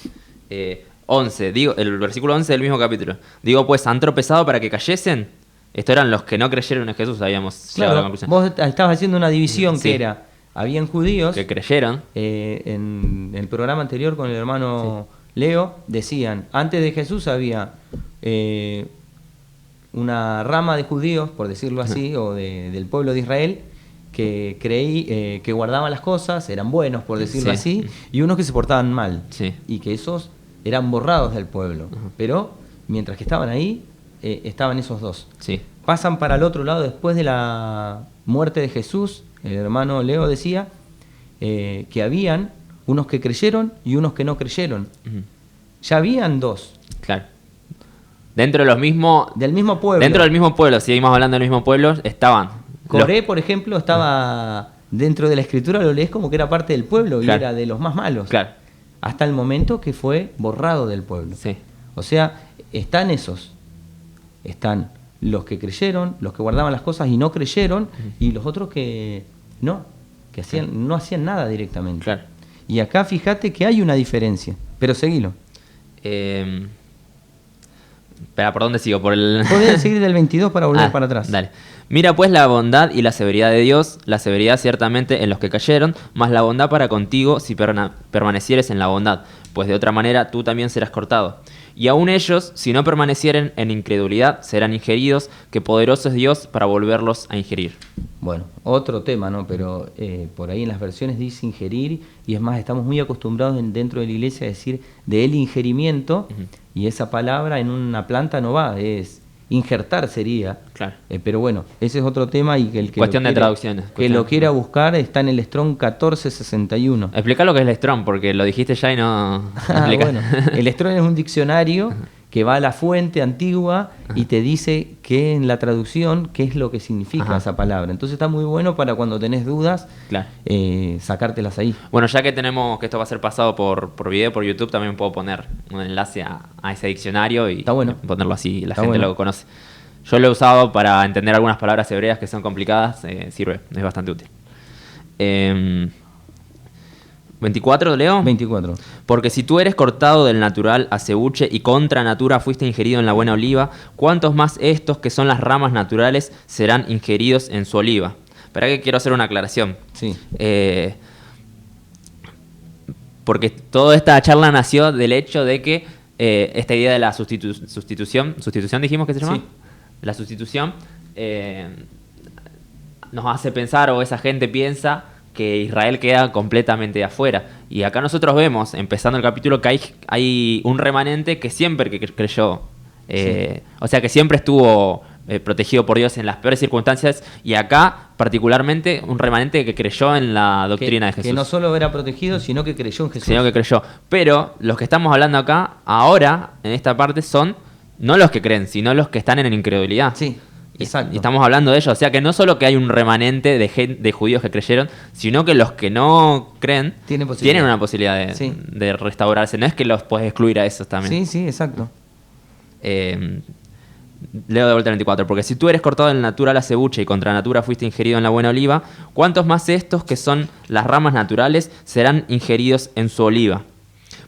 11, el versículo 11 del mismo capítulo. Digo, pues, ¿han tropezado para que cayesen? Estos eran los que no creyeron en Jesús, habíamos llegado a la conclusión. Vos estabas haciendo una división que era, habían judíos... Que creyeron. En el programa anterior con el hermano Leo, decían, antes de Jesús había una rama de judíos, por decirlo así, o del pueblo de Israel, que guardaban las cosas, eran buenos, por decirlo así, y unos que se portaban mal, y que esos eran borrados del pueblo. Pero mientras que estaban ahí, estaban esos dos. Pasan para el otro lado después de la muerte de Jesús. El hermano Leo decía que habían unos que creyeron y unos que no creyeron. Ya habían dos. Claro. Dentro de los mismos... Del mismo pueblo. Dentro del mismo pueblo, si seguimos hablando del mismo pueblo, estaban... Coré, por ejemplo, estaba dentro de la escritura, lo lees como que era parte del pueblo y era de los más malos. Hasta el momento que fue borrado del pueblo. O sea, están esos. Están los que creyeron, los que guardaban las cosas y no creyeron, y los otros que no hacían nada directamente. Y acá fíjate que hay una diferencia. Pero seguilo. Espera, ¿por dónde sigo? Podés seguir del 22 para volver para atrás. Dale. Mira pues la bondad y la severidad de Dios, la severidad ciertamente en los que cayeron, más la bondad para contigo si permanecieres en la bondad, pues de otra manera tú también serás cortado. Y aun ellos, si no permanecieren en incredulidad, serán ingeridos, que poderoso es Dios para volverlos a ingerir. Bueno, otro tema, ¿no? Pero por ahí en las versiones dice ingerir, y es más, estamos muy acostumbrados dentro de la iglesia a decir del ingerimiento, y esa palabra en una planta no va, es injertar sería. Pero bueno, ese es otro tema, y que el que cuestión de traducciones. Que lo quiera buscar está en el Strong 1461. Explica lo que es el Strong, porque lo dijiste ya y no bueno, el Strong es un diccionario que va a la fuente antigua y te dice que en la traducción qué es lo que significa esa palabra. Entonces está muy bueno para cuando tenés dudas, sacártelas ahí. Bueno, ya que tenemos que esto va a ser pasado por video, por YouTube, también puedo poner un enlace a ese diccionario y ponerlo así, la gente lo conoce. Yo lo he usado para entender algunas palabras hebreas que son complicadas, sirve, es bastante útil. ¿24 leo? 24. Porque si tú eres cortado del natural acebuche y contra natura fuiste ingerido en la buena oliva, ¿cuántos más estos que son las ramas naturales serán ingeridos en su oliva? Pero que quiero hacer una aclaración. Sí. Porque toda esta charla nació del hecho de que esta idea de la sustitución dijimos que se llama. Sí. La sustitución nos hace pensar, o esa gente piensa, que Israel queda completamente de afuera. Y acá nosotros vemos, empezando el capítulo, que hay un remanente que siempre creyó, o sea, que siempre estuvo protegido por Dios en las peores circunstancias, y acá particularmente un remanente que creyó en la doctrina de Jesús. Que no solo era protegido, sino que creyó en Jesús. Sino que creyó. Pero los que estamos hablando acá, ahora, en esta parte, son no los que creen, sino los que están en incredulidad. Sí. Exacto. Y estamos hablando de ellos. O sea que no solo que hay un remanente de judíos que creyeron, sino que los que no creen tienen una posibilidad de restaurarse. No es que los puedes excluir a esos también. Sí, exacto. Leo de vuelta el 24. Porque si tú eres cortado en natural acebuche y contra natura fuiste ingerido en la buena oliva, ¿cuántos más estos que son las ramas naturales serán ingeridos en su oliva?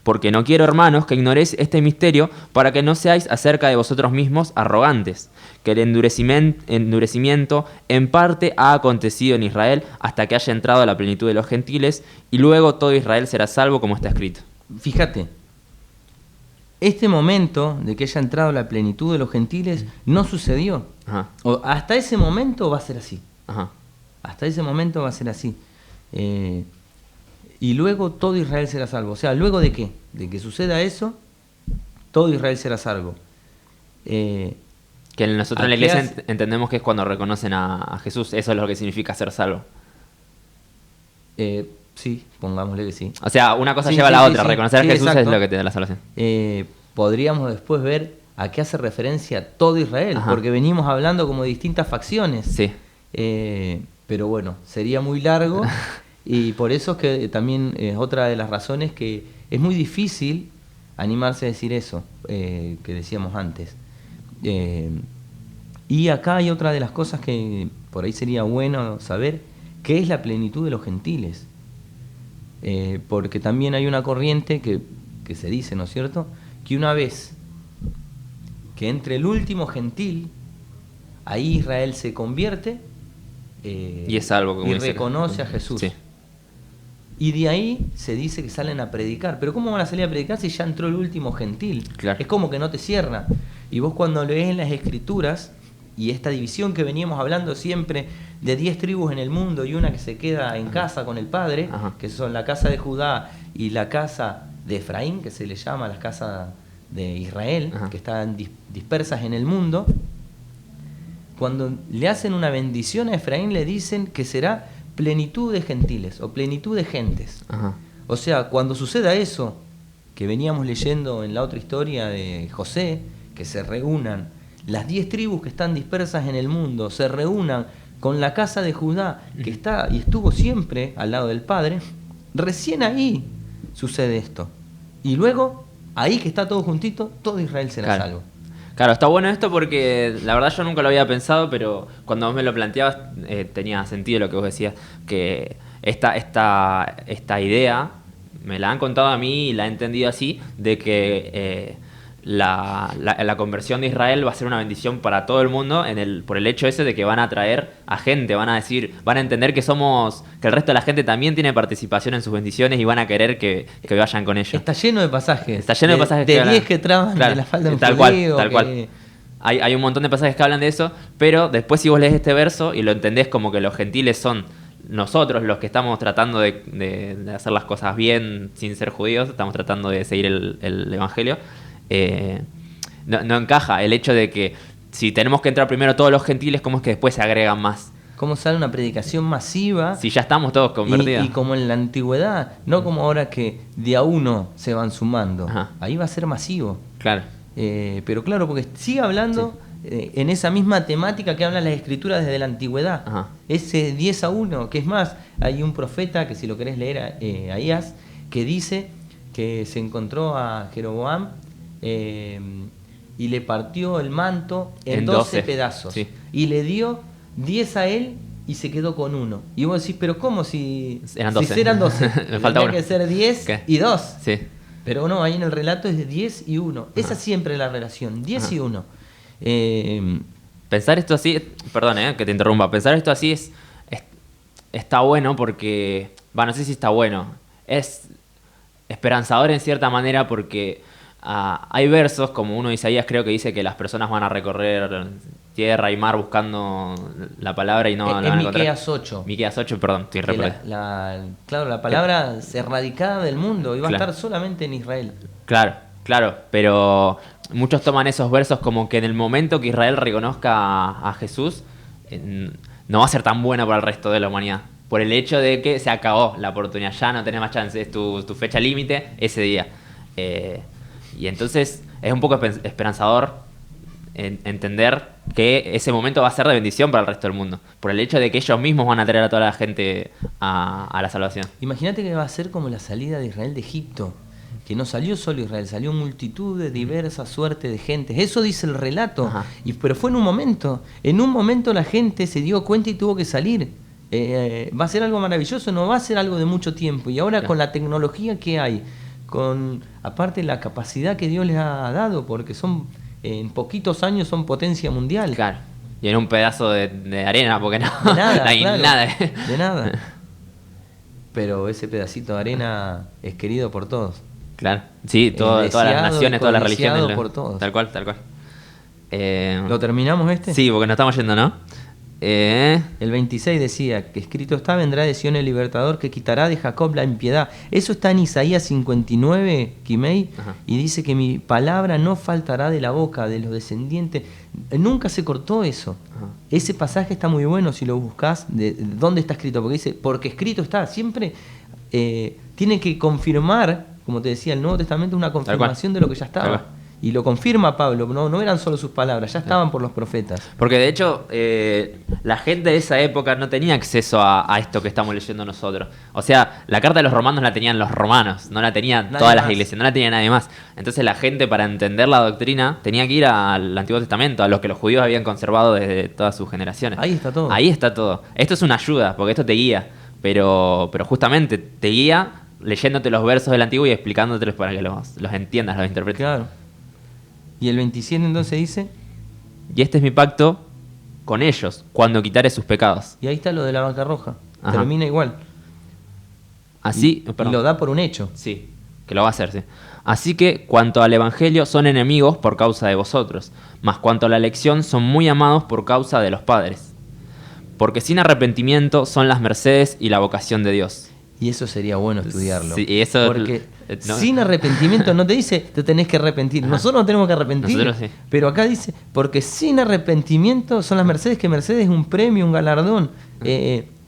Porque no quiero, hermanos, que ignoréis este misterio para que no seáis acerca de vosotros mismos arrogantes, que el endurecimiento en parte ha acontecido en Israel hasta que haya entrado a la plenitud de los gentiles, y luego todo Israel será salvo, como está escrito. Fíjate, este momento de que haya entrado la plenitud de los gentiles no sucedió. Ajá. Hasta ese momento va a ser así. Ajá. Hasta ese momento va a ser así. Y luego todo Israel será salvo. O sea, ¿luego de qué? De que suceda eso, todo Israel será salvo. Que nosotros en la iglesia entendemos que es cuando reconocen a Jesús. Eso es lo que significa ser salvo. Sí, pongámosle que sí. O sea, una cosa lleva a la otra. Reconocer a Jesús exacto. es lo que te da la salvación. Podríamos después ver a qué hace referencia todo Israel, Ajá. porque venimos hablando como de distintas facciones. Sí. Pero bueno, sería muy largo. Y por eso es que también es otra de las razones que es muy difícil animarse a decir eso, que decíamos antes. Y acá hay otra de las cosas que por ahí sería bueno saber, qué es la plenitud de los gentiles. Porque también hay una corriente que se dice, ¿no es cierto?, que una vez que entre el último gentil, ahí Israel se convierte y es salvo, como y dice reconoce a Jesús. Sí. Y de ahí se dice que salen a predicar. Pero ¿cómo van a salir a predicar si ya entró el último gentil? Claro. Es como que no te cierra. Y vos cuando lees en las Escrituras, y esta división que veníamos hablando siempre de 10 tribus en el mundo y una que se queda en casa con el Padre, Ajá. que son la casa de Judá y la casa de Efraín, que se le llama las casas de Israel, Ajá. que están dispersas en el mundo, cuando le hacen una bendición a Efraín le dicen que será plenitud de gentiles o plenitud de gentes. Ajá. O sea, cuando suceda eso, que veníamos leyendo en la otra historia de José, que se reúnan las 10 tribus que están dispersas en el mundo, se reúnan con la casa de Judá, que está y estuvo siempre al lado del Padre, recién ahí sucede esto. Y luego, ahí que está todo juntito, todo Israel será salvo. Claro, está bueno esto porque la verdad yo nunca lo había pensado, pero cuando vos me lo planteabas tenía sentido lo que vos decías, que esta idea me la han contado a mí y la he entendido así, de que la conversión de Israel va a ser una bendición para todo el mundo por el hecho ese de que van a atraer a gente, van a entender que el resto de la gente también tiene participación en sus bendiciones y van a querer que vayan con ellos. Está lleno de pasajes. Está lleno de pasajes de 10 que traban de la falda de un judío. Tal cual. Hay un montón de pasajes que hablan de eso, pero después si vos lees este verso y lo entendés como que los gentiles son nosotros los que estamos tratando de hacer las cosas bien sin ser judíos, estamos tratando de seguir el evangelio, no encaja el hecho de que si tenemos que entrar primero todos los gentiles, ¿cómo es que después se agregan más? ¿Cómo sale una predicación masiva? Si ya estamos todos convertidos. Y como en la antigüedad, no como ahora que de a uno se van sumando. Ajá. Ahí va a ser masivo. Claro. Pero claro, porque sigue hablando en esa misma temática que hablan las escrituras desde la antigüedad. Ajá. Ese 10-1, que es más, hay un profeta que si lo querés leer, Ahías, que dice que se encontró a Jeroboam y le partió el manto en 12 pedazos. Sí. Y le dio 10 a él y se quedó con 1. Y vos decís, pero ¿cómo si eran 12? Si eran 12. Me falta Tenía uno. que ser 10 ¿Qué? y 2. Sí. Pero no, ahí en el relato es de 10 y 1. Esa siempre es la relación, 10 y 1. Pensar esto así, perdón, que te interrumpa, pensar esto así está bueno porque, no sé si está bueno, es esperanzador en cierta manera porque hay versos, como uno de Isaías creo que dice que las personas van a recorrer tierra y mar buscando la palabra y no la van a encontrar. Miqueas 8. Miqueas 8, perdón, estoy Claro, la palabra es erradicada del mundo y va a estar solamente en Israel. Claro, pero muchos toman esos versos como que en el momento que Israel reconozca a Jesús, no va a ser tan bueno para el resto de la humanidad. Por el hecho de que se acabó la oportunidad, ya no tenés más chance, es tu fecha límite ese día. Y entonces es un poco esperanzador entender que ese momento va a ser de bendición para el resto del mundo, por el hecho de que ellos mismos van a traer a toda la gente a la salvación. Imagínate que va a ser como la salida de Israel de Egipto, que no salió solo Israel, salió multitud de diversas suertes de gentes. Eso dice el relato, pero fue en un momento. En un momento la gente se dio cuenta y tuvo que salir. Va a ser algo maravilloso, no va a ser algo de mucho tiempo. Y ahora con la tecnología que hay, aparte la capacidad que Dios les ha dado, porque en poquitos años son potencia mundial. Claro. Y en un pedazo de arena, porque no, de nada, no hay claro, nada. De nada. Pero ese pedacito de arena es querido por todos. Claro. Sí, todas las naciones, todas las religiones. Por todos. Tal cual. ¿Lo terminamos este? Sí, porque nos estamos yendo, ¿no? El 26 decía que escrito está, vendrá de Sion el libertador que quitará de Jacob la impiedad. Eso está en Isaías 59, Kimei, y dice que mi palabra no faltará de la boca de los descendientes. Nunca se cortó eso. Ese pasaje está muy bueno si lo buscas de dónde está escrito, porque dice, porque escrito está, siempre tiene que confirmar, como te decía, el Nuevo Testamento es una confirmación de lo que ya estaba. Y lo confirma Pablo, no eran solo sus palabras, ya estaban por los profetas. Porque de hecho, la gente de esa época no tenía acceso a esto que estamos leyendo nosotros. O sea, la carta de los romanos la tenían los romanos, no la tenían todas las iglesias, no la tenía nadie más. Entonces la gente, para entender la doctrina, tenía que ir al Antiguo Testamento, a los que los judíos habían conservado desde todas sus generaciones. Ahí está todo. Ahí está todo. Esto es una ayuda, porque esto te guía, pero justamente te guía leyéndote los versos del Antiguo y explicándotelos para que los entiendas, los interpretes. Claro. Y el 27 entonces dice... Y este es mi pacto con ellos, cuando quitare sus pecados. Y ahí está lo de la vaca roja. Termina igual. Así, y lo da por un hecho. Sí, que lo va a hacer, sí. Así que, cuanto al evangelio, son enemigos por causa de vosotros, mas cuanto a la elección, son muy amados por causa de los padres. Porque sin arrepentimiento son las mercedes y la vocación de Dios. Y eso sería bueno estudiarlo. Sí, y eso, porque sin arrepentimiento no te dice te tenés que arrepentir. Nosotros nos tenemos que arrepentir. Nosotros sí. Pero acá dice, porque sin arrepentimiento son las mercedes, que Mercedes es un premio, un galardón.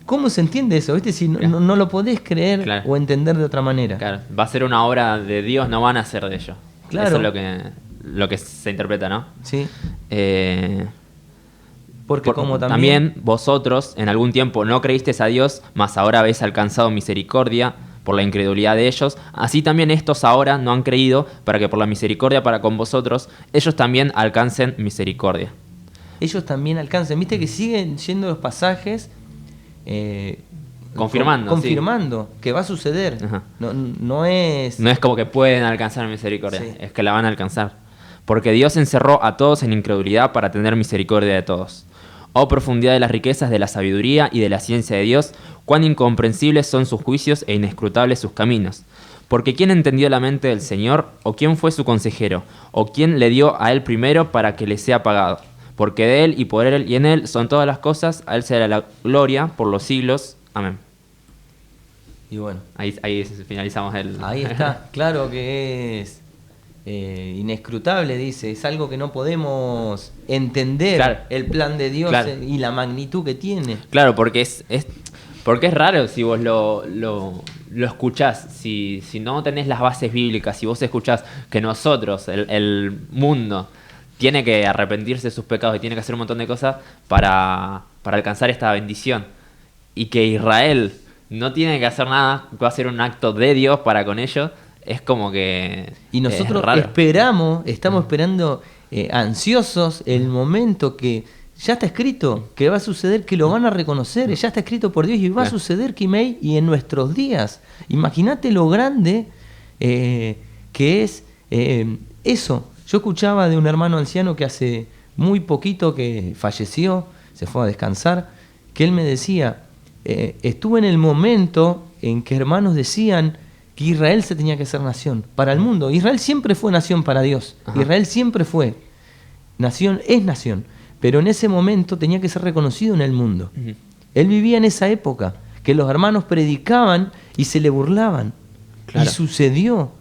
¿Cómo se entiende eso? ¿Viste? Si no lo podés creer o entender de otra manera. Claro, va a ser una obra de Dios, no van a ser de ellos. Claro. Eso es lo que se interpreta, ¿no? Sí. Porque como también vosotros en algún tiempo no creísteis a Dios, mas ahora habéis alcanzado misericordia por la incredulidad de ellos. Así también estos ahora no han creído, para que por la misericordia para con vosotros, ellos también alcancen misericordia. Ellos también alcancen. Viste que siguen yendo los pasajes confirmando que va a suceder. No es como que pueden alcanzar misericordia, sí. Es que la van a alcanzar. Porque Dios encerró a todos en incredulidad para tener misericordia de todos. Oh profundidad de las riquezas, de la sabiduría y de la ciencia de Dios, cuán incomprensibles son sus juicios e inescrutables sus caminos. Porque ¿quién entendió la mente del Señor? ¿O quién fue su consejero? ¿O quién le dio a él primero para que le sea pagado? Porque de él y por él y en él son todas las cosas, a él será la gloria por los siglos. Amén. Y bueno. Ahí finalizamos el... Ahí está, claro que es... inescrutable, dice, es algo que no podemos entender, el plan de Dios y la magnitud que tiene. Claro, porque es raro si vos lo escuchás, si no tenés las bases bíblicas, si vos escuchás que nosotros, el mundo, tiene que arrepentirse de sus pecados y tiene que hacer un montón de cosas para alcanzar esta bendición, y que Israel no tiene que hacer nada, va a ser un acto de Dios para con ellos. Es como que... Y nosotros estamos esperando ansiosos el momento que ya está escrito que va a suceder, que lo van a reconocer, ya está escrito por Dios y va a suceder, Kimei, y en nuestros días. Imagínate lo grande que es eso. Yo escuchaba de un hermano anciano que hace muy poquito que falleció, se fue a descansar, que él me decía, estuve en el momento en que hermanos decían que Israel se tenía que hacer nación para el mundo. Israel siempre fue nación para Dios. Ajá. Israel siempre fue nación, es nación. Pero en ese momento tenía que ser reconocido en el mundo. Uh-huh. Él vivía en esa época, que los hermanos predicaban y se le burlaban. Claro. Y sucedió.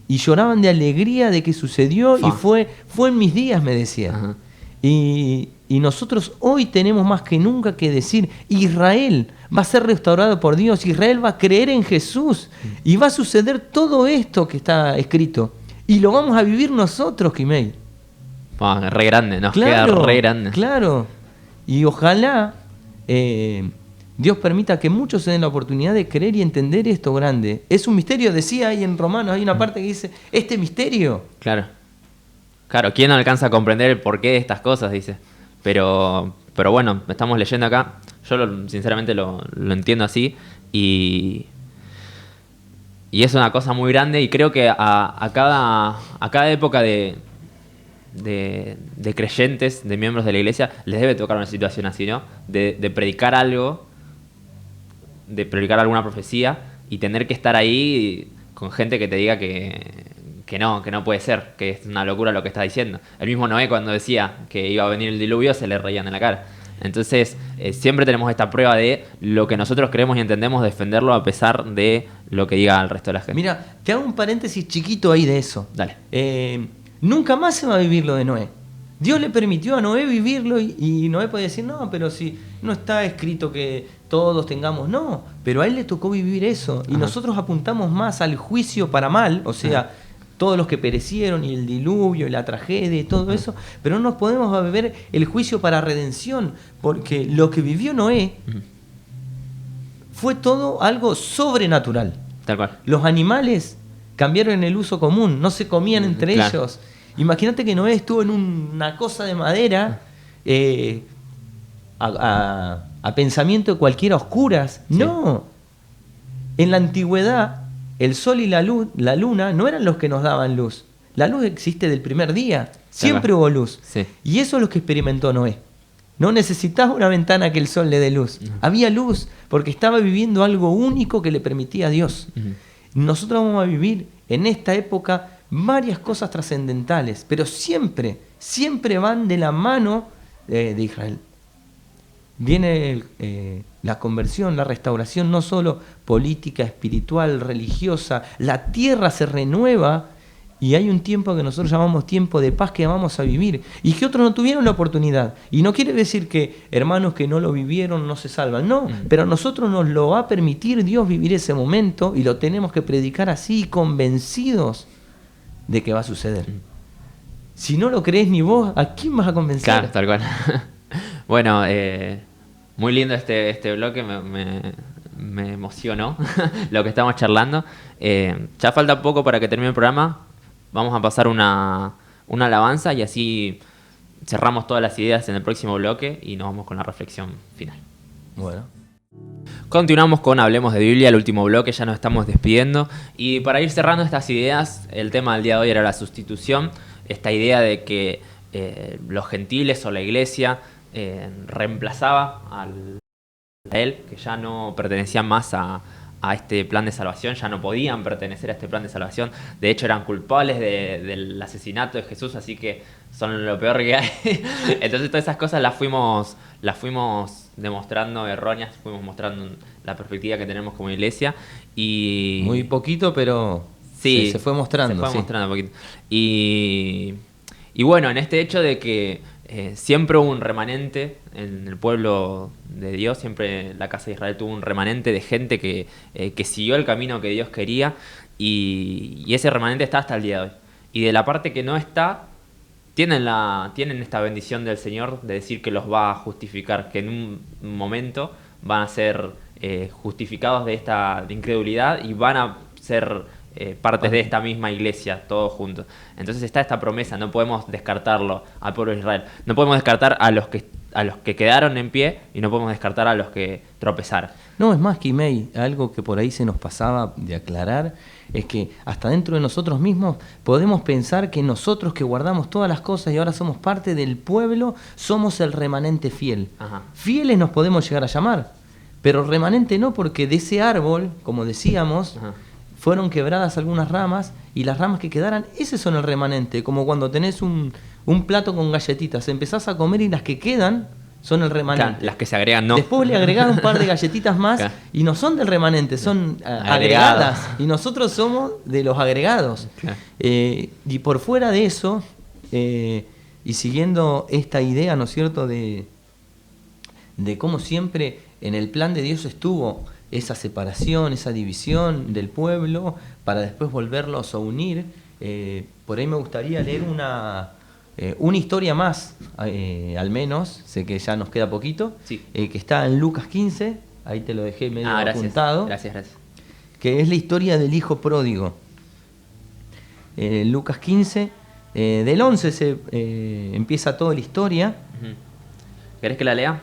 Y lloraban de alegría de que sucedió y fue en mis días, me decía. Uh-huh. Y nosotros hoy tenemos más que nunca que decir, Israel va a ser restaurado por Dios, Israel va a creer en Jesús y va a suceder todo esto que está escrito. Y lo vamos a vivir nosotros, Kimei. Re grande, nos queda re grande. Claro, y ojalá Dios permita que muchos se den la oportunidad de creer y entender esto grande. Es un misterio, decía ahí en Romanos, hay una parte que dice, este misterio. Claro, ¿quién no alcanza a comprender el porqué de estas cosas? Dice. Pero bueno, estamos leyendo acá, yo sinceramente lo entiendo así, y es una cosa muy grande, y creo que a cada época de creyentes, de miembros de la iglesia, les debe tocar una situación así, ¿no? De predicar algo, de predicar alguna profecía, y tener que estar ahí con gente que te diga que no puede ser, que es una locura lo que está diciendo. El mismo Noé, cuando decía que iba a venir el diluvio, se le reían en la cara. Entonces, siempre tenemos esta prueba de lo que nosotros creemos y entendemos, defenderlo a pesar de lo que diga el resto de la gente. Mira, te hago un paréntesis chiquito ahí de eso. Dale. Nunca más se va a vivir lo de Noé. Dios le permitió a Noé vivirlo y Noé puede decir, no, pero si no está escrito que todos tengamos, no, pero a él le tocó vivir eso. Y nosotros apuntamos más al juicio para mal, o sea, todos los que perecieron y el diluvio y la tragedia y todo eso, pero no nos podemos beber el juicio para redención, porque lo que vivió Noé fue todo algo sobrenatural. Tal cual. Los animales cambiaron el uso común, no se comían entre ellos. Imagínate que Noé estuvo en una cosa de madera a pensamiento de cualquiera oscuras. Sí. No. En la antigüedad, el sol y la luna no eran los que nos daban luz. La luz existe del primer día. Siempre hubo luz. Sí. Y eso es lo que experimentó Noé. No necesitaba una ventana que el sol le dé luz. Había luz porque estaba viviendo algo único que le permitía a Dios. Nosotros vamos a vivir en esta época varias cosas trascendentales, pero siempre van de la mano de Israel. Viene la conversión, la restauración, no solo política, espiritual, religiosa. La tierra se renueva y hay un tiempo que nosotros llamamos tiempo de paz que vamos a vivir y que otros no tuvieron la oportunidad. Y no quiere decir que hermanos que no lo vivieron no se salvan, no, pero a nosotros nos lo va a permitir Dios vivir ese momento y lo tenemos que predicar así, convencidos de que va a suceder. Si no lo crees ni vos, ¿a quién vas a convencer? Claro, tal cual. Bueno, muy lindo este bloque, me emocionó lo que estamos charlando. Ya falta poco para que termine el programa. Vamos a pasar una alabanza y así cerramos todas las ideas en el próximo bloque y nos vamos con la reflexión final. Bueno. Continuamos con Hablemos de Biblia, el último bloque, ya nos estamos despidiendo. Y para ir cerrando estas ideas, el tema del día de hoy era la sustitución. Esta idea de que los gentiles o la iglesia reemplazaba al Israel, que ya no pertenecían más a este plan de salvación, ya no podían pertenecer a este plan de salvación. De hecho, eran culpables del asesinato de Jesús, así que son lo peor que hay. Entonces, todas esas cosas las fuimos demostrando erróneas, fuimos mostrando la perspectiva que tenemos como iglesia. Y muy poquito, pero sí, se fue mostrando. Se fue mostrando un poquito. Y bueno, en este hecho de que siempre hubo un remanente en el pueblo de Dios, siempre la casa de Israel tuvo un remanente de gente que siguió el camino que Dios quería y ese remanente está hasta el día de hoy. Y de la parte que no está, tienen esta bendición del Señor de decir que los va a justificar, que en un momento van a ser justificados de esta incredulidad y van a ser partes de esta misma iglesia, todos juntos. Entonces está esta promesa, no podemos descartarlo al pueblo de Israel. No podemos descartar a a los que quedaron en pie y no podemos descartar a los que tropezaron. No, es más, Quimei, algo que por ahí se nos pasaba de aclarar, es que hasta dentro de nosotros mismos podemos pensar que nosotros que guardamos todas las cosas y ahora somos parte del pueblo, somos el remanente fiel. Ajá. Fieles nos podemos llegar a llamar, pero remanente no, porque de ese árbol, como decíamos, Ajá. fueron quebradas algunas ramas y las ramas que quedaran, ese son el remanente, como cuando tenés un plato con galletitas, empezás a comer y las que quedan son el remanente. Claro, las que se agregan no. Después le agregás un par de galletitas más Claro. y no son del remanente, son agregadas. Y nosotros somos de los agregados. Claro. Y por fuera de eso, y siguiendo esta idea, ¿no es cierto?, de cómo siempre en el plan de Dios estuvo esa separación, esa división del pueblo, para después volverlos a unir. Por ahí me gustaría leer una historia más, al menos, sé que ya nos queda poquito, Sí. que está en Lucas 15, ahí te lo dejé medio apuntado, Gracias. que es la historia del hijo pródigo. Lucas 15, del 11 empieza toda la historia. Ujú. ¿Querés que la lea?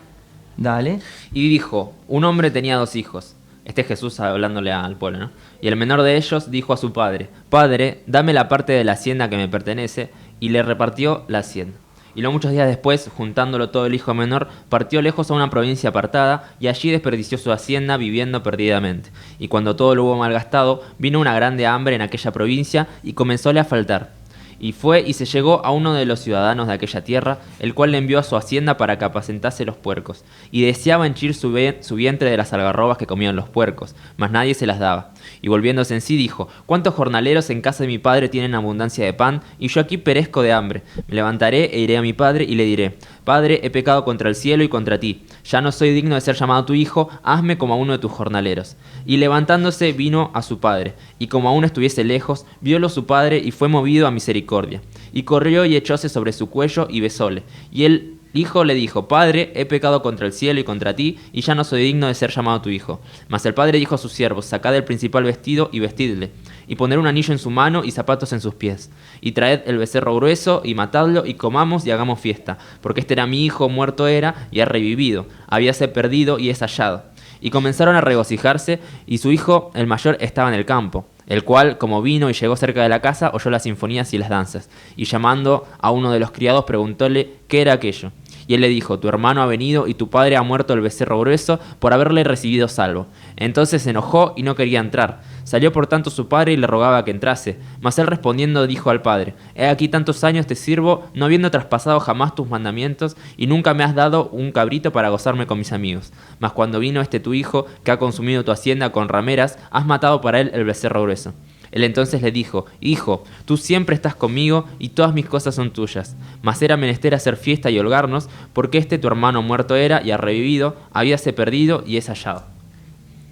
Dale. Y dijo, un hombre tenía 2 hijos. Este es Jesús hablándole al pueblo, ¿no? Y el menor de ellos dijo a su padre, Padre, dame la parte de la hacienda que me pertenece, y le repartió la hacienda. Y no muchos días después, juntándolo todo el hijo menor, partió lejos a una provincia apartada, y allí desperdició su hacienda viviendo perdidamente. Y cuando todo lo hubo malgastado, vino una grande hambre en aquella provincia, y comenzóle a faltar. Y fue y se llegó a uno de los ciudadanos de aquella tierra, el cual le envió a su hacienda para que apacentase los puercos. Y deseaba henchir su vientre de las algarrobas que comían los puercos, mas nadie se las daba. Y volviéndose en sí dijo, ¿cuántos jornaleros en casa de mi padre tienen abundancia de pan, y yo aquí perezco de hambre? Me levantaré e iré a mi padre y le diré, Padre, he pecado contra el cielo y contra ti. Ya no soy digno de ser llamado tu hijo, hazme como a uno de tus jornaleros. Y levantándose vino a su padre, y como aún estuviese lejos, viólo su padre y fue movido a misericordia. Y corrió y echóse sobre su cuello y besóle. Y el hijo le dijo, Padre, he pecado contra el cielo y contra ti, y ya no soy digno de ser llamado tu hijo. Mas el padre dijo a sus siervos, sacad el principal vestido y vestidle, y poner un anillo en su mano y zapatos en sus pies. Y traed el becerro grueso y matadlo, y comamos y hagamos fiesta, porque este era mi hijo, muerto era, y ha revivido, habíase perdido y es hallado. Y comenzaron a regocijarse, y su hijo, el mayor, estaba en el campo, el cual, como vino y llegó cerca de la casa, oyó las sinfonías y las danzas, y llamando a uno de los criados preguntóle qué era aquello. Y él le dijo, tu hermano ha venido y tu padre ha muerto el becerro grueso por haberle recibido salvo. Entonces se enojó y no quería entrar. Salió por tanto su padre y le rogaba que entrase. Mas él respondiendo dijo al padre, he aquí tantos años te sirvo, no habiendo traspasado jamás tus mandamientos, y nunca me has dado un cabrito para gozarme con mis amigos. Mas cuando vino este tu hijo, que ha consumido tu hacienda con rameras, has matado para él el becerro grueso. Él entonces le dijo, Hijo, tú siempre estás conmigo y todas mis cosas son tuyas. Mas era menester hacer fiesta y holgarnos, porque este tu hermano muerto era y ha revivido, habíase perdido y es hallado.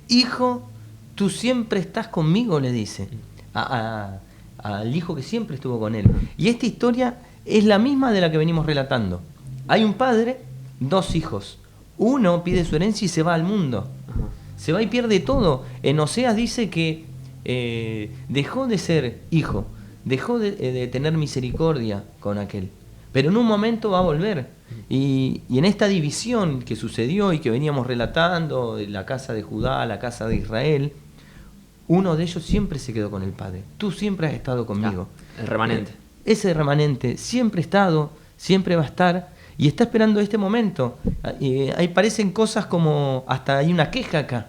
Hijo, tú siempre estás conmigo, le dice al hijo que siempre estuvo con él. Y esta historia es la misma de la que venimos relatando. Hay un padre, 2 hijos. Uno pide su herencia y se va al mundo. Se va y pierde todo. En Oseas dice que dejó de ser hijo, dejó de tener misericordia con aquel, pero en un momento va a volver. Y en esta división que sucedió y que veníamos relatando, de la casa de Judá, la casa de Israel, uno de ellos siempre se quedó con el padre. Tú siempre has estado conmigo. El remanente. Ese remanente siempre ha estado, siempre va a estar y está esperando este momento. Ahí parecen cosas como, hasta hay una queja acá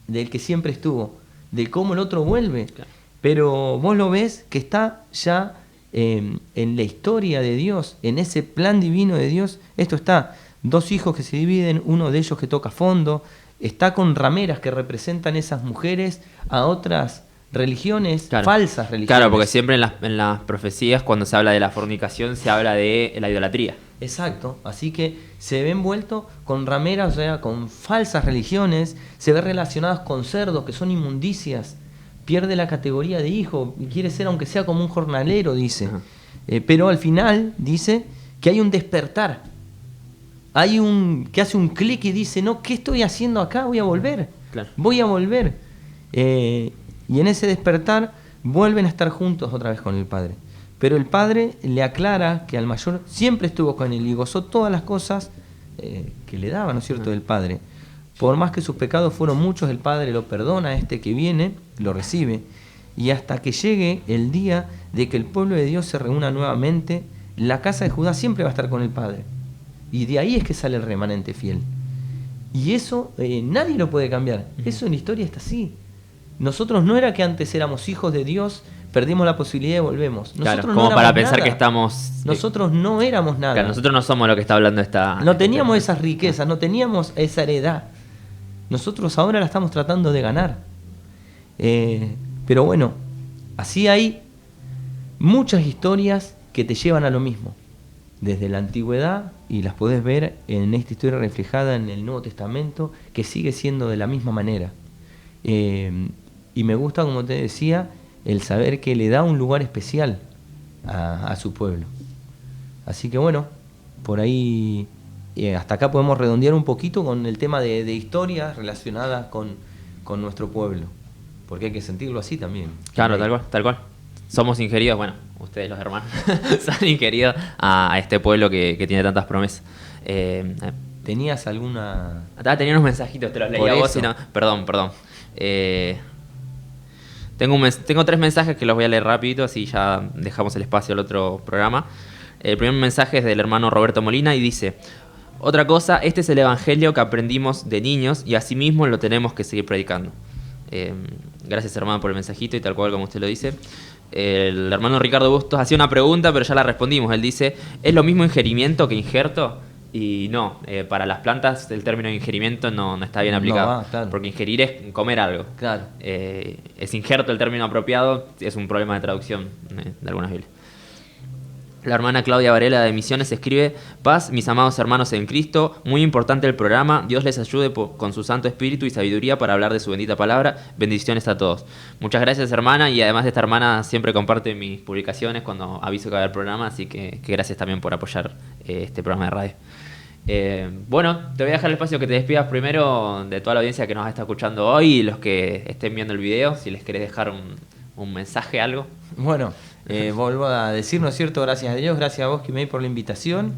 del que siempre estuvo, de cómo el otro vuelve. Claro. Pero vos lo ves que está ya en la historia de Dios, en ese plan divino de Dios. Esto está, 2 hijos que se dividen, uno de ellos que toca fondo, está con rameras que representan esas mujeres a otras religiones, claro, falsas religiones. Claro, porque siempre en las profecías, cuando se habla de la fornicación, se habla de la idolatría. Exacto, así que se ve envuelto con rameras, o sea, con falsas religiones, se ve relacionados con cerdos que son inmundicias, pierde la categoría de hijo, quiere ser aunque sea como un jornalero, dice. Pero al final dice que hay un despertar, que hace un clic y dice, no, ¿qué estoy haciendo acá? Voy a volver, claro. Voy a volver. Y en ese despertar vuelven a estar juntos otra vez con el padre. Pero el padre le aclara que al mayor siempre estuvo con él y gozó todas las cosas que le daba, ¿no es cierto?, del Padre. Por más que sus pecados fueron muchos, el Padre lo perdona a este que viene, lo recibe, y hasta que llegue el día de que el pueblo de Dios se reúna nuevamente, la casa de Judá siempre va a estar con el Padre. Y de ahí es que sale el remanente fiel. Y eso nadie lo puede cambiar. Eso en la historia está así. Nosotros no era que antes éramos hijos de Dios, perdimos la posibilidad y volvemos. Nosotros Claro, no como para pensar nada. que estamos... Nosotros no éramos nada. Claro, nosotros no somos lo que está hablando esta... No teníamos esas riquezas, no teníamos esa heredad. Nosotros ahora la estamos tratando de ganar. Pero bueno, así hay muchas historias que te llevan a lo mismo. Desde la antigüedad, y las podés ver en esta historia reflejada en el Nuevo Testamento, que sigue siendo de la misma manera. Y me gusta, como te decía, el saber que le da un lugar especial a su pueblo. Así que bueno, por ahí hasta acá podemos redondear un poquito con el tema de historias relacionadas con nuestro pueblo, porque hay que sentirlo así también. Claro, tal cual. Somos ingeridos, bueno, ustedes los hermanos, son ingeridos a este pueblo que tiene tantas promesas. ¿Tenías alguna...? Tenía unos mensajitos, te los leí a vos y no... Perdón. Tengo 3 mensajes que los voy a leer rapidito, así ya dejamos el espacio al otro programa. El primer mensaje es del hermano Roberto Molina y dice: otra cosa, este es el evangelio que aprendimos de niños y asimismo lo tenemos que seguir predicando. Gracias, hermano, por el mensajito y tal cual como usted lo dice. El hermano Ricardo Bustos hacía una pregunta, pero ya la respondimos. Él dice: ¿es lo mismo ingerimiento que injerto? Y no, para las plantas el término de ingerimiento no está bien aplicado. Claro. Porque ingerir es comer algo. Claro. Es injerto el término apropiado, es un problema de traducción de algunas Biblias. La hermana Claudia Varela de Misiones escribe: paz, mis amados hermanos en Cristo, muy importante el programa, Dios les ayude con su Santo Espíritu y sabiduría para hablar de su bendita palabra, bendiciones a todos. Muchas gracias, hermana, y además de esta hermana siempre comparte mis publicaciones cuando aviso que va a haber programa, así que gracias también por apoyar este programa de radio. Bueno, te voy a dejar el espacio que te despidas primero de toda la audiencia que nos está escuchando hoy y los que estén viendo el video, si les querés dejar un mensaje, algo. Bueno, vuelvo a decir, ¿no es cierto? Gracias a Dios, gracias a vos, Kimei, por la invitación.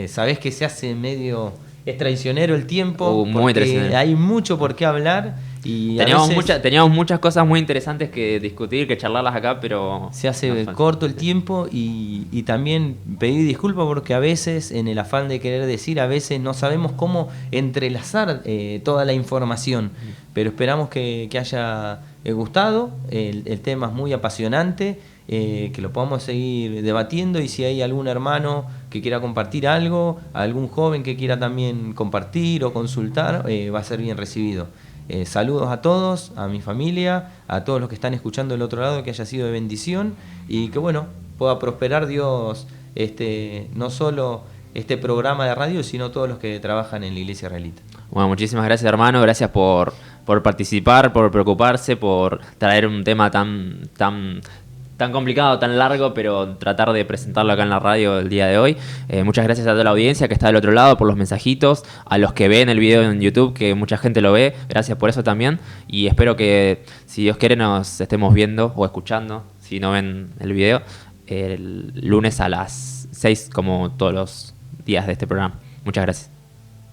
Sabés que se hace medio... Es traicionero el tiempo, muy traicionero. Hay mucho por qué hablar. Y teníamos muchas cosas muy interesantes que discutir, que charlarlas acá, pero... Se hace corto el tiempo y también pedir disculpas porque a veces, en el afán de querer decir, a veces no sabemos cómo entrelazar toda la información. Pero esperamos que haya gustado. El tema es muy apasionante, que lo podamos seguir debatiendo, y si hay algún hermano que quiera compartir algo, algún joven que quiera también compartir o consultar, va a ser bien recibido. Saludos a todos, a mi familia, a todos los que están escuchando del otro lado, que haya sido de bendición y que bueno, pueda prosperar Dios no solo este programa de radio, sino todos los que trabajan en la Iglesia Israelita. Bueno, muchísimas gracias, hermano, gracias por participar, por preocuparse, por traer un tema tan complicado, tan largo, pero tratar de presentarlo acá en la radio el día de hoy. Muchas gracias a toda la audiencia que está del otro lado por los mensajitos, a los que ven el video en YouTube, que mucha gente lo ve, gracias por eso también, y espero que, si Dios quiere, nos estemos viendo o escuchando, si no ven el video, el lunes a las 6, como todos los días de este programa. Muchas gracias.